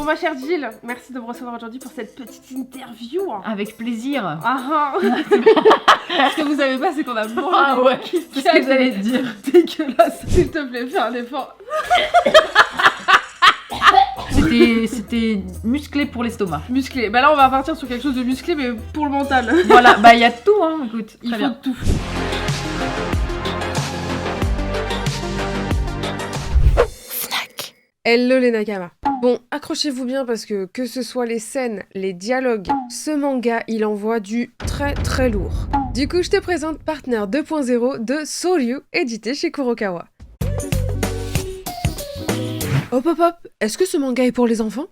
Bon ma chère Jill, merci de me recevoir aujourd'hui pour cette petite interview. Avec plaisir. Ah Ce que vous savez pas, c'est qu'on a mangé. Ah ouais, c'est ce que j'allais te dire. Dégueulasse. S'il te plaît, fais un effort. C'était musclé pour l'estomac. Musclé. Bah là, on va partir sur quelque chose de musclé, mais pour le mental. Voilà, bah il y a tout, hein, écoute. Il faut bien. tout. Hello les Nakama. Bon, accrochez-vous bien parce que ce soit les scènes, les dialogues, ce manga, il envoie du très très lourd. Du coup, je te présente Partner 2.0 de Soryu, édité chez Kurokawa. Hop hop hop, est-ce que ce manga est pour les enfants?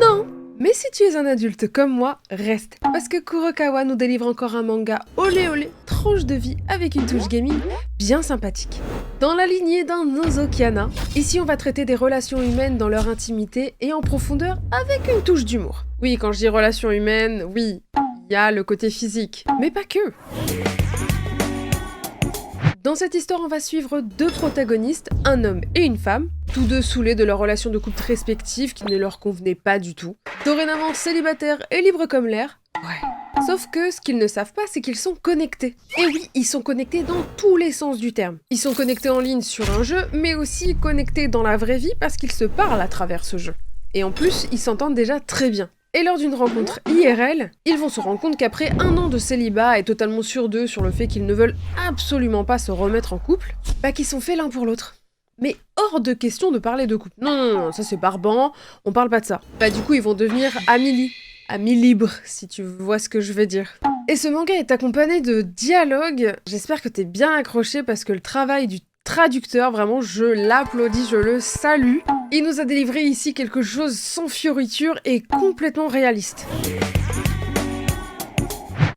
Non. Mais si tu es un adulte comme moi, reste. Parce que Kurokawa nous délivre encore un manga olé olé, tranche de vie avec une touche gaming bien sympathique. Dans la lignée d'un Nozokiana, ici on va traiter des relations humaines dans leur intimité et en profondeur avec une touche d'humour. Oui, quand je dis relations humaines, oui, il y a le côté physique, mais pas que. Dans cette histoire, on va suivre deux protagonistes, un homme et une femme, tous deux saoulés de leur relation de couple respective qui ne leur convenait pas du tout. Dorénavant célibataires et libres comme l'air. Ouais. Sauf que ce qu'ils ne savent pas, c'est qu'ils sont connectés. Et oui, ils sont connectés dans tous les sens du terme. Ils sont connectés en ligne sur un jeu, mais aussi connectés dans la vraie vie parce qu'ils se parlent à travers ce jeu. Et en plus, ils s'entendent déjà très bien. Et lors d'une rencontre IRL, ils vont se rendre compte qu'après un an de célibat et totalement sûrs d'eux sur le fait qu'ils ne veulent absolument pas se remettre en couple, bah qu'ils sont faits l'un pour l'autre. Mais hors de question de parler de couple. Non, ça c'est barbant, on parle pas de ça. Bah du coup ils vont devenir amis libres, si tu vois ce que je veux dire. Et ce manga est accompagné de dialogues. J'espère que t'es bien accroché parce que le travail du traducteur, vraiment, je l'applaudis, je le salue. Il nous a délivré ici quelque chose sans fioriture et complètement réaliste.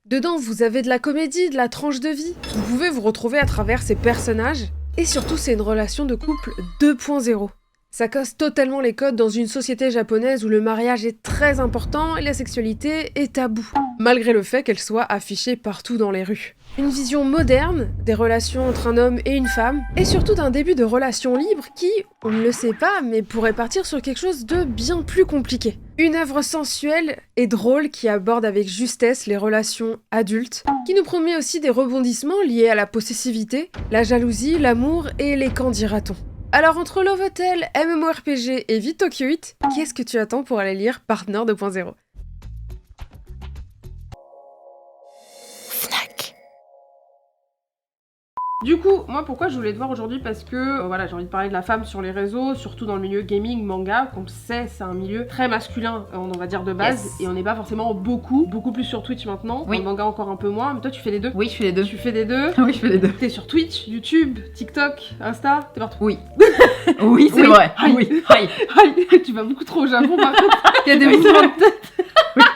Dedans, vous avez de la comédie, de la tranche de vie. Vous pouvez vous retrouver à travers ces personnages. Et surtout, c'est une relation de couple 2.0. Ça casse totalement les codes dans une société japonaise où le mariage est très important et la sexualité est tabou, malgré le fait qu'elle soit affichée partout dans les rues. Une vision moderne des relations entre un homme et une femme, et surtout d'un début de relation libre qui, on ne le sait pas, mais pourrait partir sur quelque chose de bien plus compliqué. Une œuvre sensuelle et drôle qui aborde avec justesse les relations adultes, qui nous promet aussi des rebondissements liés à la possessivité, la jalousie, l'amour et les qu'en dira-t-on. Alors entre Love Hotel, MMORPG et Vie Tokyo 8, qu'est-ce que tu attends pour aller lire Partner 2.0? Du coup, moi pourquoi je voulais te voir aujourd'hui, parce que voilà, j'ai envie de parler de la femme sur les réseaux, surtout dans le milieu gaming, manga, qu'on le sait, c'est un milieu très masculin, on va dire de base, Yes. et on n'est pas forcément beaucoup plus sur Twitch maintenant, Oui. dans le manga encore un peu moins, mais toi tu fais les deux. Oui, je fais les deux. Tu fais les deux. Oui, je fais les deux. T'es sur Twitch, YouTube, TikTok, Insta, t'es partout. Oui. Oui, c'est Oui. vrai. Aïe. Oui. Aïe. Aïe, tu vas beaucoup trop au Japon par contre, il y a des mouvements de tête.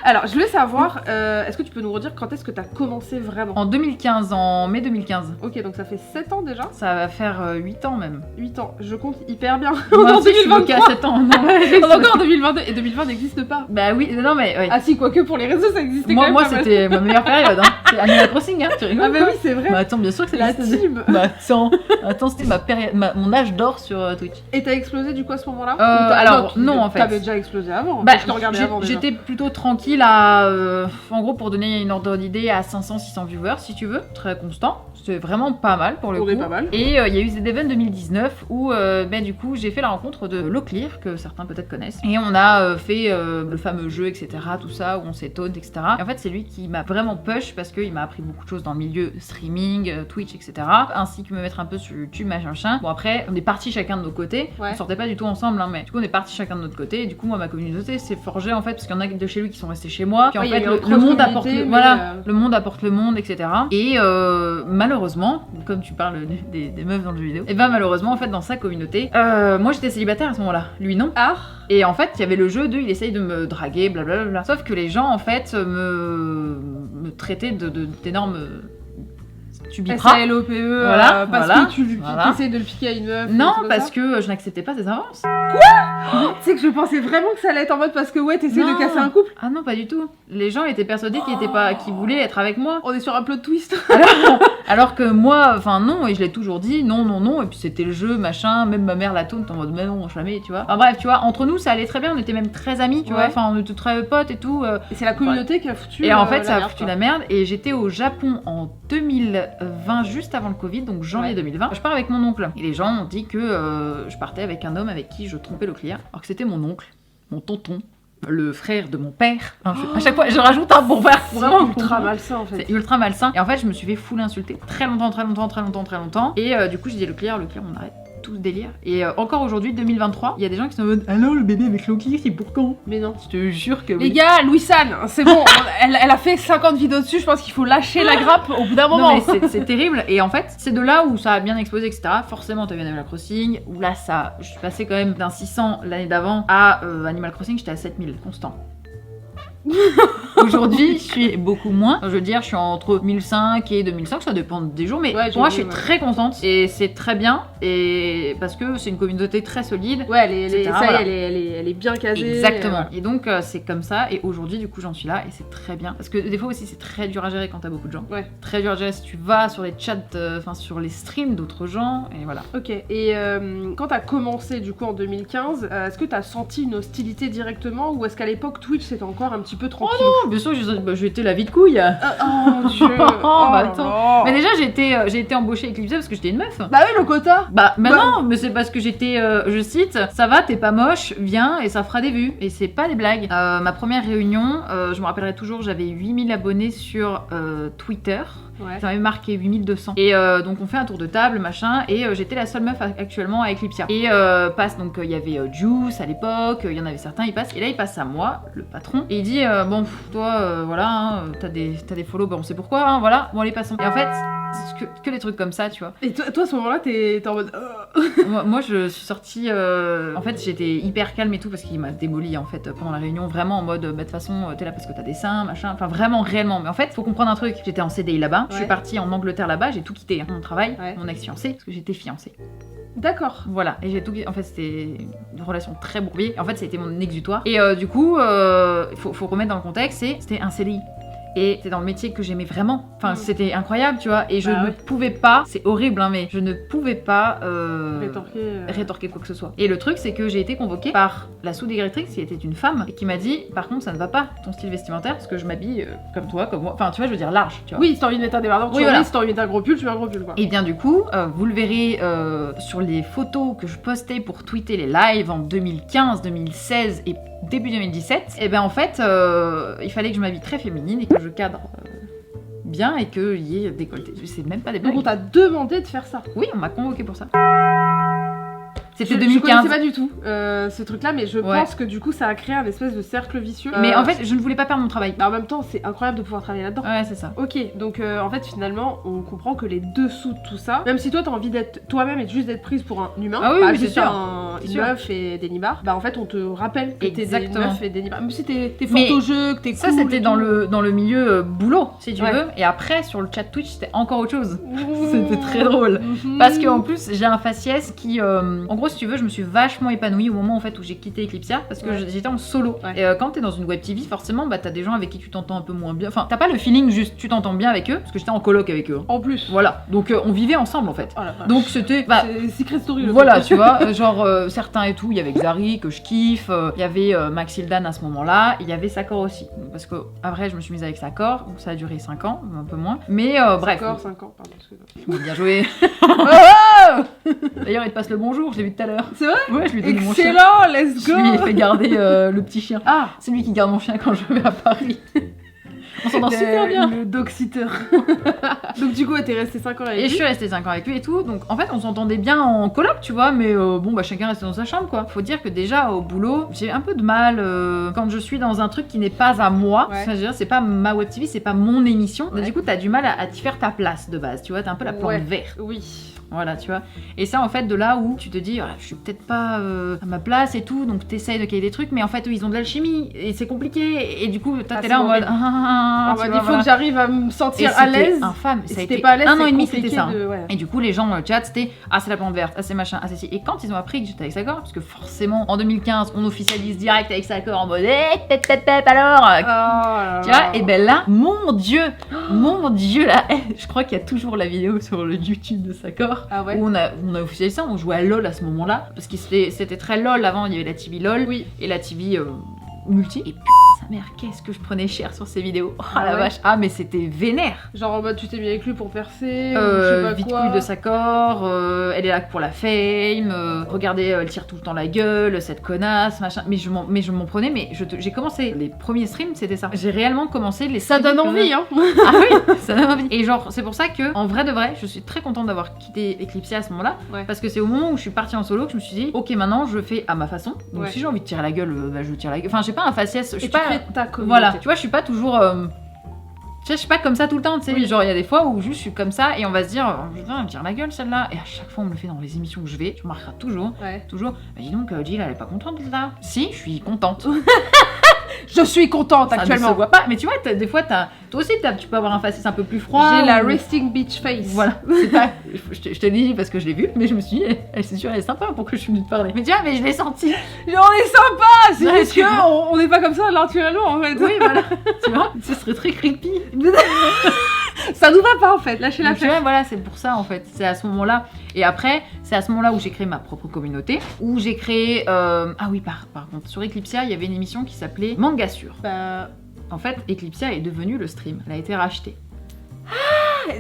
Alors, je voulais savoir, est-ce que tu peux nous redire quand est-ce que t'as commencé vraiment? En 2015, en mai 2015. Ok, donc ça fait 7 ans déjà? Ça va faire 8 ans même. 8 ans, je compte hyper bien. Moi On est en aussi, je suis bloquée à 2023. 7 ans. Non, On est encore en 2022 et 2020 n'existe pas. Bah oui, non mais... Oui. Ah si, quoique pour les réseaux ça existait moi, quand même moi pas mal. c'était ma meilleure période. Hein. C'est Animal Crossing, hein. Tu rigoles? Ah bah quoi oui, c'est vrai. Bah attends, bien sûr que c'est La team. Bah attends, c'était ma période, mon âge d'or sur Twitch. Et t'as explosé du coup à ce moment-là? Alors, non, en fait. T'avais déjà explosé avant. Bah, je te regardais avant déjà. j'étais plutôt tranquille à... en gros, pour donner une ordre d'idée, à 500-600 viewers, si tu veux. Très constant. C'est vraiment pas mal pour le On coup. est pas mal. Et il y a eu Z-Event 2019 où du coup j'ai fait la rencontre de Locklear, que certains peut-être connaissent. Et on a fait le fameux jeu, etc. Tout ça, où on s'est taunt, etc. Et en fait c'est lui qui m'a vraiment push parce qu'il m'a appris beaucoup de choses dans le milieu streaming, Twitch, etc. Ainsi que me mettre un peu sur YouTube, machin. Bon après, on est partis chacun de nos côtés. Ouais. On sortait pas du tout ensemble, hein, mais du coup on est partis chacun de notre côté. Et du coup moi ma communauté s'est forgée en fait parce qu'il y en a de chez lui qui sont restés chez moi. Puis en Ouais, il y a fait eu un le monde apporte cross-communauté, voilà, mais, le monde apporte le monde, etc. Et malheureusement, comme tu parles des meufs dans le jeu vidéo, et ben malheureusement en fait dans sa communauté, moi j'étais célibataire à ce moment-là, lui non. Ah. Et en fait il y avait le jeu de il essaye de me draguer, blablabla. Sauf que les gens en fait me traitaient d'énormes tu biperas. SALOPE, Voilà, parce voilà, que tu voilà. essaies de le piquer à une meuf. Non, comme parce ça. que je n'acceptais pas tes avances. Tu sais que je pensais vraiment que ça allait être en mode parce que ouais, t'essaies Non. de casser un couple. Ah non, pas du tout. Les gens étaient persuadés qu'ils voulaient être avec moi. On est sur un plot twist. Alors que moi, enfin non, et je l'ai toujours dit, non, non, non, et puis c'était le jeu, machin, même ma mère la tourne en mode, mais non, jamais, tu vois. Enfin bref, tu vois, entre nous, ça allait très bien, on était même très amis, tu Ouais. vois, enfin on était très potes et tout. Et c'est la communauté qui a foutu. Et en fait, ça a merde, foutu quoi. la merde, et j'étais au Japon en 2020, juste avant le Covid, donc janvier Ouais. 2020. Je pars avec mon oncle, et les gens ont dit que je partais avec un homme avec qui je trompais le client, alors que c'était mon oncle, mon tonton. Le frère de mon père. Enfin, à chaque fois, je rajoute un bon père. C'est vraiment ultra malsain en fait. C'est ultra malsain. Et en fait, je me suis fait full insulter très longtemps. Et du coup, j'ai dit le clair, on arrête tout ce délire. Et encore aujourd'hui, 2023, il y a des gens qui sont en mode alors le bébé avec l'oncle, c'est pour quand? Mais non. Je te jure que Les oui. gars, Louis San, c'est bon, elle a fait 50 vidéos dessus, je pense qu'il faut lâcher la grappe au bout d'un moment. Non, mais c'est terrible. Et en fait, c'est de là où ça a bien explosé, etc. Forcément, t'as vu Animal Crossing, où là, je suis passée quand même d'un 600 l'année d'avant à Animal Crossing, j'étais à 7000 constant. Aujourd'hui, je suis beaucoup moins. Je veux dire, je suis entre 1005 et 2005, ça dépend des jours, mais Ouais, pour moi, je j'ai suis vu, ouais. très contente et c'est très bien. Et parce que c'est une communauté très solide. Ouais, etc., ça voilà. y est, elle est bien casée. Exactement. Et donc, c'est comme ça. Et aujourd'hui, du coup, j'en suis là et c'est très bien. Parce que des fois aussi, c'est très dur à gérer quand t'as beaucoup de gens. Ouais. Très dur à gérer si tu vas sur les chats, enfin sur les streams d'autres gens. Et voilà. Ok, et quand t'as commencé du coup en 2015, est-ce que t'as senti une hostilité directement ou est-ce qu'à l'époque Twitch c'était encore un petit peu tranquille? Oh, bien sûr, j'étais la vie de couille. Oh mon dieu. Oh, bah, là attends. là. Mais déjà, j'ai été embauchée avec Eclipse parce que j'étais une meuf. Bah oui, le quota. Bah Bah- non, mais c'est parce que j'étais, je cite, ça va, t'es pas moche, viens et ça fera des vues. Et c'est pas des blagues. Ma première réunion, je me rappellerai toujours, j'avais 8000 abonnés sur Twitter. Ouais. Ça m'avait marqué 8200. Et donc on fait un tour de table, machin, et j'étais la seule meuf actuellement à Eclipsia. Et passe, donc il y avait Juice à l'époque, il y en avait certains, il passe, et là il passe à moi, le patron, et il dit bon, toi, voilà, hein, t'as des follow, bah on sait pourquoi, hein, voilà, bon allez passons. Et en fait, c'est que des trucs comme ça, tu vois. Et toi à ce moment-là, t'es en mode. moi je suis sortie, en fait j'étais hyper calme et tout parce qu'il m'a démoli en fait pendant la réunion, vraiment en mode bah de toute façon t'es là parce que t'as des seins, machin, enfin vraiment réellement. Mais en fait faut comprendre un truc, j'étais en CDI là-bas, je suis Ouais. partie en Angleterre là-bas, j'ai tout quitté, hein, mon travail, Ouais. mon ex-fiancé, parce que j'étais fiancée. D'accord. Voilà, et j'ai tout quitté, en fait c'était une relation très bourbier, en fait c'était mon exutoire. Et du coup, faut remettre dans le contexte, c'était un CDI. Et c'était dans le métier que j'aimais vraiment. Enfin, c'était incroyable, tu vois. Et je Bah ne ouais. pouvais pas, c'est horrible, hein, mais je ne pouvais pas Rétorquer. quoi que ce soit. Et le truc, c'est que j'ai été convoquée par la sous-directrice qui était une femme et qui m'a dit, par contre, ça ne va pas ton style vestimentaire parce que je m'habille comme toi, comme moi. Enfin, tu vois, je veux dire large, tu vois. Oui, si t'as envie de mettre un débardeur, tu Oui, en voilà. mets, si t'as envie de mettre un gros pull, tu mets un gros pull quoi. Et bien du coup, vous le verrez sur les photos que je postais pour tweeter les lives en 2015, 2016 et début 2017, et ben en fait, il fallait que je m'habille très féminine et que je cadre bien et qu'il y ait décolleté. C'est même pas des blagues. Donc on t'a demandé de faire ça. Oui, on m'a convoqué pour ça. Je C'était 2015. connaissais pas du tout ce truc-là, mais je Ouais. pense que du coup ça a créé un espèce de cercle vicieux. Mais en fait, je ne voulais pas perdre mon travail. mais en même temps, c'est incroyable de pouvoir travailler là-dedans. Ouais, c'est ça. Ok, donc en fait finalement on comprend que les dessous de tout ça, même si toi t'as envie d'être toi-même et juste d'être prise pour un humain, Ah oui, pas oui, juste c'est sûr. une C'est sûr. meuf et des nibards, bah en fait on te rappelle que t'es des Exactement. meufs et des nibards. Même si t'es Mais forte au jeu, que t'es Ça, cool c'était et dans tout. le milieu boulot, si tu Ouais. veux. Et après, sur le chat Twitch, c'était encore autre chose. Mmh. C'était très drôle. Mhm. Parce qu'en plus, j'ai un faciès qui. En gros, si tu veux, je me suis vachement épanouie au moment en fait, où j'ai quitté Eclipsia. Parce que Ouais. j'étais en solo. Ouais. Et quand t'es dans une web TV, forcément, bah, t'as des gens avec qui tu t'entends un peu moins bien. Enfin, t'as pas le feeling juste, tu t'entends bien avec eux. Parce que j'étais en coloc avec eux. Hein. En plus. Voilà. Donc, on vivait ensemble en fait. Oh la vache. Donc, c'était. Bah, c'est Secret Story. le voilà, truc. tu vois, genre certains et tout, il y avait Xari que je kiffe, il y avait Maxildan à ce moment-là, il y avait Sakor aussi. Parce que après je me suis mise avec Sakor, donc ça a duré 5 ans, un peu moins. Mais bref. Encore 5 ans, pardon. excuse-moi. Bien joué. D'ailleurs, il te passe le bonjour, je l'ai vu tout à l'heure. C'est vrai? Ouais, je lui ai donné mon chien. Excellent, let's Je lui ai go. fait garder le petit chien. Ah, C'est lui qui garde mon chien quand je vais à Paris. On s'entend super bien. Le dog-sitter. Donc du coup, t'es resté 5 ans avec Et lui. je suis restée 5 ans avec lui et tout, donc en fait on s'entendait bien en coloc, tu vois, mais bon bah chacun restait dans sa chambre quoi. Faut dire que déjà au boulot, j'ai un peu de mal quand je suis dans un truc qui n'est pas à moi, Ouais. c'est-à-dire c'est pas ma web TV, c'est pas mon émission, Ouais. du coup t'as du mal à t'y faire ta place de base, tu vois, t'es un peu la plante Ouais. verte. Oui. Voilà, tu vois. Et ça, en fait, de là où tu te dis, je suis peut-être pas à ma place et tout, donc t'essayes de caler des trucs, mais en fait, eux, ils ont de l'alchimie et c'est compliqué. Et du coup, t'es là en mode. Il faut que j'arrive à me sentir à l'aise. Infâme. Et Ça a si t'es été pas à l'aise, 1 an c'est et demi, c'était compliqué ça. ouais. Et du coup, les gens dans le chat, c'était c'est la plante verte, c'est machin, ceci. Et quand ils ont appris que j'étais avec Sakor, parce que forcément, en 2015, on officialise direct avec Sakor en mode alors. Tu vois, et ben là, mon dieu, là, je crois qu'il y a toujours la vidéo sur le YouTube de Sakor où on a officialisé ça, on jouait à LOL à ce moment-là, parce que c'était très LOL avant, il y avait la TV LOL et la TV multi. Et sa mère, qu'est-ce que je prenais cher sur ces vidéos. Oh la vache. Ah mais c'était vénère. Genre en mode tu t'es mis avec lui pour percer, ou je sais pas vite quoi. couille de Sakor, elle est là pour la fame, regardez, elle tire tout le temps la gueule, cette connasse, machin. Mais je m'en prenais, mais j'ai commencé, les premiers streams c'était ça. J'ai réellement commencé les Ça streams donne envie, hein. Ah oui, ça donne envie. Et genre, c'est pour ça que, en vrai de vrai, je suis très contente d'avoir quitté Eclipsia à ce moment-là, parce que c'est au moment où je suis partie en solo que je me suis dit, ok, maintenant je fais à ma façon. Donc si j'ai envie de tirer la gueule, je tire la gueule. Enfin, j'ai pas un faciès, je suis pas. Ta communauté. Voilà, tu vois, je suis pas toujours. Je suis pas comme ça tout le temps, tu sais. Genre, il y a des fois où juste je suis comme ça et on va se dire, putain, elle me tire la gueule celle-là. Et à chaque fois, on me le fait dans les émissions où je vais, tu remarqueras toujours. Toujours. Bah, dis donc, Jill, elle est pas contente de ça. Si, je suis contente. Je suis contente ça actuellement. Ne se voit pas, mais tu vois, des fois, toi aussi, tu peux avoir un faciès un peu plus froid. J'ai la resting bitch face. Voilà, c'est pas. Je te le dis parce que je l'ai vue, mais je me suis dit, c'est sûr, elle est sympa pour que je suis venue te parler. Mais tu vois, mais je l'ai senti. On est sympa, c'est juste qu'on n'est pas comme ça naturellement en fait. Oui, voilà. Tu vois, ce serait très creepy. Ça nous va pas en fait, lâchez la tu vois, voilà, c'est pour ça en fait. C'est à ce moment-là. Et après, c'est à ce moment-là où j'ai créé ma propre communauté, où j'ai créé. Ah oui, par contre, sur Eclipsia, il y avait une émission qui s'appelait Mangasure. En fait, Eclipsia est devenue le stream. Elle a été rachetée.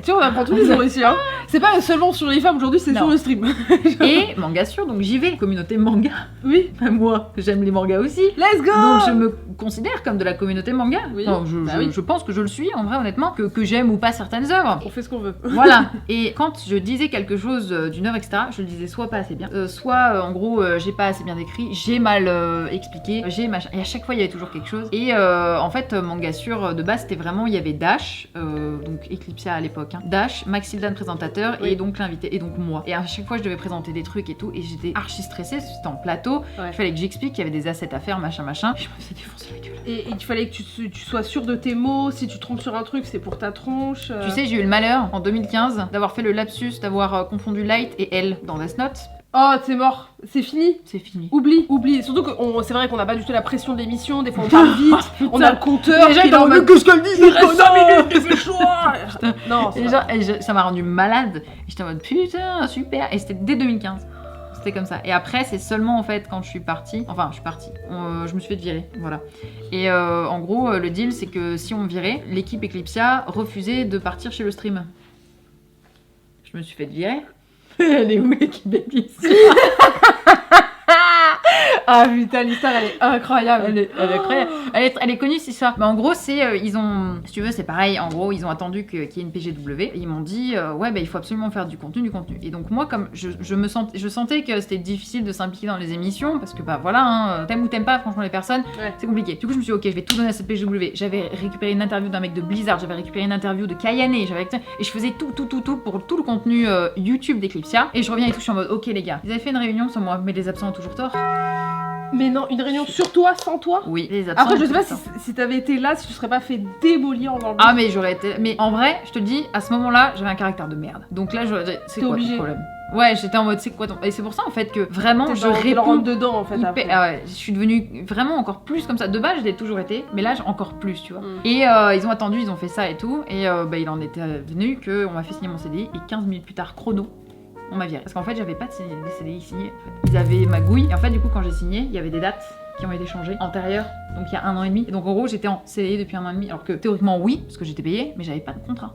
Tu vois, on apprend tous les jours ici, hein. C'est pas seulement sur les femmes aujourd'hui, c'est sur le stream. Et Mangasure, donc j'y vais, communauté manga. Oui. Moi, j'aime les mangas aussi. Let's go. Donc je me considère comme de la communauté manga. Oui. Non, je pense que je le suis, en vrai, honnêtement, que j'aime ou pas certaines œuvres. On fait ce qu'on veut. Voilà. Et quand je disais quelque chose d'une œuvre, etc., je le disais soit pas assez bien, soit en gros, j'ai pas assez bien décrit, j'ai mal expliqué, j'ai machin. Et à chaque fois, il y avait toujours quelque chose. Et en fait, Mangasure, de base, c'était vraiment, il y avait Dash, donc Eclipsia à l'époque. Dash, Maxildan présentateur et donc l'invité et donc moi. Et à chaque fois je devais présenter des trucs et tout et j'étais archi stressée, c'était en plateau, il fallait que j'explique qu'il y avait des assets à faire, machin. Et je me faisais défoncer la gueule. Et il fallait que tu sois sûr de tes mots, si tu trompes sur un truc c'est pour ta tronche. Tu sais, j'ai eu le malheur en 2015 d'avoir fait le lapsus, d'avoir confondu Light et Elle dans Death Note. Oh, c'est mort, c'est fini. C'est fini. Oublie. Surtout que c'est vrai qu'on n'a pas du tout la pression de l'émission, des fois on parle vite, on a le compteur. Déjà, dans le qu'est-ce qu'elle dit, il reste 5 minutes, dépêche-toi. Non, ça m'a rendu malade. Et j'étais en mode putain, super. Et c'était dès 2015. C'était comme ça. Et après, c'est seulement en fait quand je suis partie. Enfin, je suis partie. Je me suis fait virer. Voilà. Et en gros, le deal, c'est que si on me virait, l'équipe Eclipsia refusait de partir chez le stream. Je me suis fait virer. Elle est où l'équipe Eclipsia? Ah putain, l'histoire elle est incroyable. Elle est incroyable. Elle est connue, c'est ça. Mais en gros, c'est ils ont, si tu veux, c'est pareil. En gros, ils ont attendu qu'il y ait une PGW. Et ils m'ont dit ouais, bah il faut absolument faire du contenu. Et donc moi, comme je sentais que c'était difficile de s'impliquer dans les émissions parce que bah voilà, hein, t'aimes ou t'aimes pas, franchement les personnes, c'est compliqué. Du coup, je me suis dit ok, je vais tout donner à cette PGW. J'avais récupéré une interview d'un mec de Blizzard, j'avais récupéré une interview de Kayane, et je faisais tout pour tout le contenu YouTube d'Eclipsia. Et je reviens et tout, je suis en mode ok les gars, ils avaient fait une réunion sans moi, mais les absents ont toujours tort. Mais non, une réunion sur toi, sans toi? Oui, les absents. Après, je sais pas si t'avais été là, si tu serais pas fait démolir dans le bus. Ah, mais j'aurais été. Mais en vrai, je te le dis, à ce moment-là, j'avais un caractère de merde. Donc là, j'aurais dit, c'est quoi ton problème? Ouais, j'étais en mode, c'est quoi ton. Et c'est pour ça en fait que vraiment, je réponds dedans en fait. Ah ouais, je suis devenue vraiment encore plus comme ça. De base, je l'ai toujours été, mais là, encore plus, tu vois. Et ils ont attendu, ils ont fait ça et tout. Et bah, il en était venu qu'on m'a fait signer mon CDI. Et 15 minutes plus tard, chrono, on m'a viré. Parce qu'en fait, j'avais pas de CDI signé. En fait. Ils avaient ma gouille. Et en fait, du coup, quand j'ai signé, il y avait des dates qui ont été changées antérieures, donc il y a 1 an et demi. Et donc en gros, j'étais en CDI depuis 1 an et demi, alors que théoriquement oui, parce que j'étais payée, mais j'avais pas de contrat.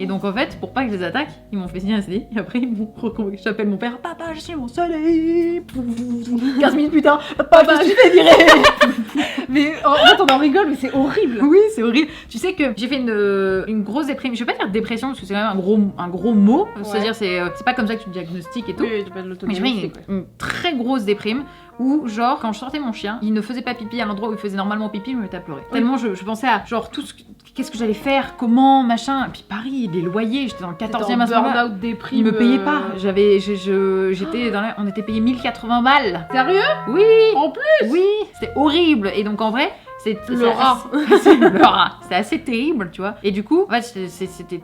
Et donc en fait, pour pas que je les attaque, ils m'ont fait signer un CDI, et après ils m'ont reconvoqué. J'appelle mon père, papa, j'ai signé mon CDI. 15 minutes plus tard, papa, je suis fait virer. Mais en fait, on en rigole, mais c'est horrible. Oui, c'est horrible. Tu sais que j'ai fait une grosse dépression. Je vais pas dire dépression parce que c'est quand même un gros mot. Ouais. C'est-à-dire, c'est pas comme ça que tu diagnostiques et tout. Oui, tu peux mais j'ai fait une très grosse déprime où, genre, quand je sortais mon chien, il ne faisait pas pipi à l'endroit où il faisait normalement pipi, je me mettais à pleurer. Tellement je pensais à, genre, tout ce qu'est-ce que j'allais faire, comment, machin. Et puis Paris, les loyers, j'étais dans le 14e à ce moment-là. burn-out, déprime. Ils me payaient pas. J'étais on était payé 1080 balles. Sérieux? Oui. En plus? Oui, c'était horrible. Et donc en vrai, Le rat. le rat. C'est assez terrible, tu vois. Et du coup, en fait,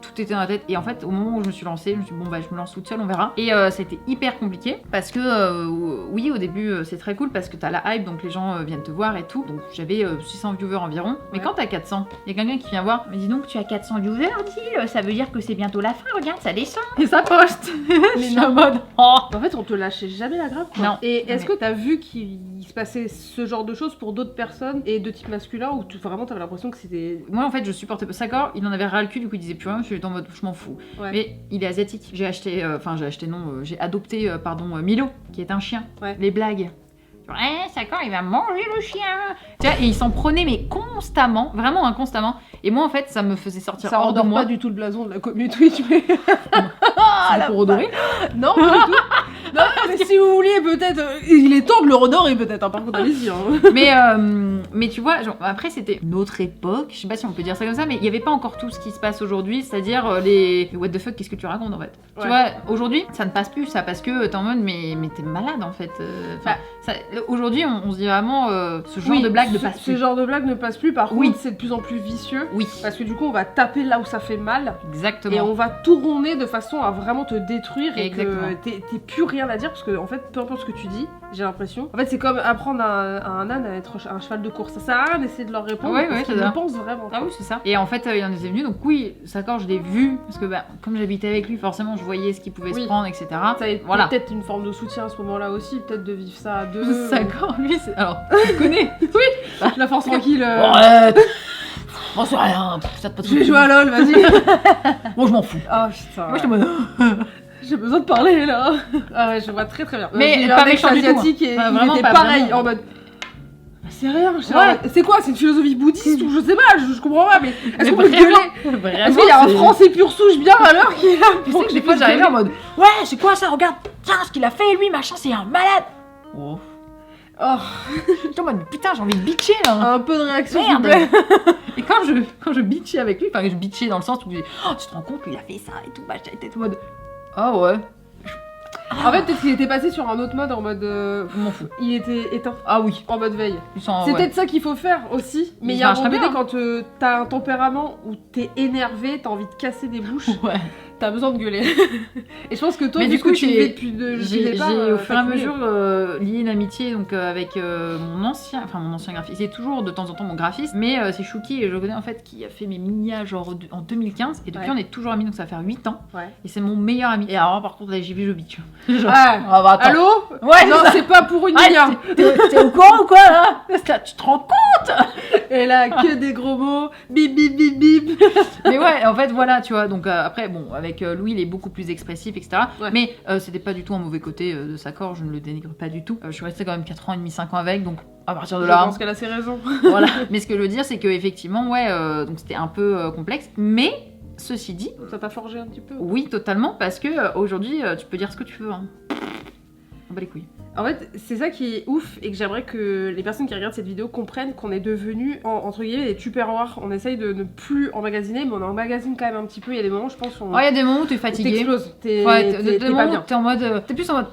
tout était dans la tête. Et en fait, au moment où je me suis lancée, je me suis dit, bon, bah, je me lance toute seule, on verra. Et c'était hyper compliqué parce que, oui, au début, c'est très cool parce que t'as la hype, donc les gens viennent te voir et tout. Donc j'avais 600 viewers environ. Mais Ouais. quand t'as 400, il y a quelqu'un qui vient voir. Mais dis donc, tu as 400 viewers, dit, ça veut dire que c'est bientôt la fin, regarde, ça descend. Et ça poste. Je suis en mode, oh. En fait, on te lâchait jamais la grappe, quoi. Non. Et est-ce Mais- que t'as vu qu'il se passait ce genre de choses pour d'autres personnes et de type masculin où vraiment t'avais l'impression que c'était. Moi en fait je supportais pas Sakor, il en avait ras le cul, du coup il disait plus rien, je suis en mode je m'en fous. Ouais. Mais il est asiatique. J'ai adopté Milo, qui est un chien. Ouais. Les blagues. Ouais, Sakor il va manger le chien. Tu vois, et il s'en prenait mais constamment, vraiment constamment. Et moi en fait ça me faisait sortir Ça hors de endort moi. pas du tout le blason de la commune Twitch, mais. C'est pour redorer. Non, pas du tout. Non, mais si vous vouliez, peut-être. Il est temps de le redorer, peut-être. Hein, par contre, allez-y. Hein. Mais tu vois, genre, après c'était une autre époque, je sais pas si on peut dire ça comme ça, mais il y avait pas encore tout ce qui se passe aujourd'hui, c'est-à-dire les what the fuck, qu'est-ce que tu racontes en fait. Tu Ouais. vois, aujourd'hui ça ne passe plus ça parce que t'es en mode mais t'es malade en fait. Enfin, aujourd'hui on se dit vraiment ce genre de blague ne passe Ce plus. genre de blague ne passe plus. Par Oui. contre, c'est de plus en plus vicieux. Oui, Parce que du coup, on va taper là où ça fait mal. exactement. Et on va tourner de façon à vraiment te détruire et Exactement. que t'aies plus rien à dire parce que en fait peu importe ce que tu dis, j'ai l'impression. En fait c'est comme apprendre à un âne à être un cheval de course. Ça sert à rien d'essayer de leur répondre Ouais, parce ouais, qu'ils c'est ça. le pensent vraiment. Ah oui, c'est ça. Et en fait, il en était venu, donc oui, Sakor, je l'ai vu, parce que bah, comme j'habitais avec lui, forcément, je voyais ce qu'il pouvait Oui. se prendre, etc. Ça a été Voilà. peut-être une forme de soutien à ce moment-là aussi, peut-être de vivre ça à deux. Sakor, lui, c'est. Alors, tu connais. La force tranquille. Ouais. Moi, c'est rien. Ça te passe Je vais jouer à LoL, vas-y. Moi, je m'en fous. Oh putain. Moi, je te mode. J'ai besoin de parler là. Ah ouais, je vois très très bien. Mais j'ai eu pas un ex méchant du tout, asiatique et Enfin, il vraiment était pas pareil vraiment. en mode. Bah, c'est rien, je sais Ouais. pas. C'est quoi, c'est une philosophie bouddhiste ou je sais pas, je comprends pas, mais est-ce qu'on peut vraiment, gueuler vraiment, Est-ce qu'il y a un c'est- français pur souche bien à l'heure qui est là Tu pour sais que des fois, j'arrivais en mode. Ouais, c'est quoi ça? Regarde, tiens, ce qu'il a fait, lui, machin, c'est un malade. Oh. Oh, J'étais en mode, mais putain, j'ai envie de bitcher là. un peu de réaction, s'il vous Merde. plaît. Et quand je bitchais avec lui, enfin, je bitchais dans le sens où je disais, oh, tu te rends compte, lui, il a fait ça et tout, machin, et tout, en mode. Ah ouais, En fait, peut-être qu'il était passé sur un autre mode en mode. je m'en fous. Il était éteint, Ah oui, en mode veille. tu sens. C'est Ouais. peut-être ça qu'il faut faire aussi, mais Il il y a un marche moment très donné bien. quand t'as un tempérament où t'es énervé, t'as envie de casser des bouches, Ouais. t'as besoin de gueuler. Et je pense que toi, Mais vu du ce coup, que tu j'ai- vivais depuis le J'ai départ, au fur et à t'as cumulé. mesure lié une amitié donc avec mon ancien graphiste. C'est toujours de temps en temps mon graphiste, mais c'est Chouki et je le connais en fait qui a fait mes minias genre en 2015 et depuis Ouais. on est toujours amis donc ça va faire 8 ans Ouais. et c'est mon meilleur ami. Et alors par contre là j'y vais je bitch. Genre, Ah, ah bah attends. allô Ouais, Non, c'est ça. c'est pas pour une Ah, minia. t'es au courant ou quoi là? Tu te rends compte? Et là, que des gros mots, bip bip bip bip. Mais ouais, en fait, voilà, tu vois. Donc après, bon, avec Louis, il est beaucoup plus expressif, etc. Ouais. Mais c'était pas du tout un mauvais côté de Sakor, je ne le dénigre pas du tout. Je suis restée quand même 4 ans et demi, 5 ans avec, donc à partir de Je là. pense qu'elle a ses raisons. Voilà. Mais ce que je veux dire, c'est que effectivement, ouais, donc c'était un peu complexe. Mais ceci dit, Ça t'a forgé un petit peu. oui, totalement, parce que aujourd'hui, tu peux dire ce que tu veux. Hein. On bat les couilles. En fait, c'est ça qui est ouf et que j'aimerais que les personnes qui regardent cette vidéo comprennent qu'on est devenus, entre guillemets, des tupperwares. On essaye de ne plus emmagasiner, mais on emmagasine quand même un petit peu. Il y a des moments, je pense, où Oh, il y a des moments où t'es fatigué. t'exploses. Ouais, T'es des pas moments où bien. t'es en mode. T'es plus en mode.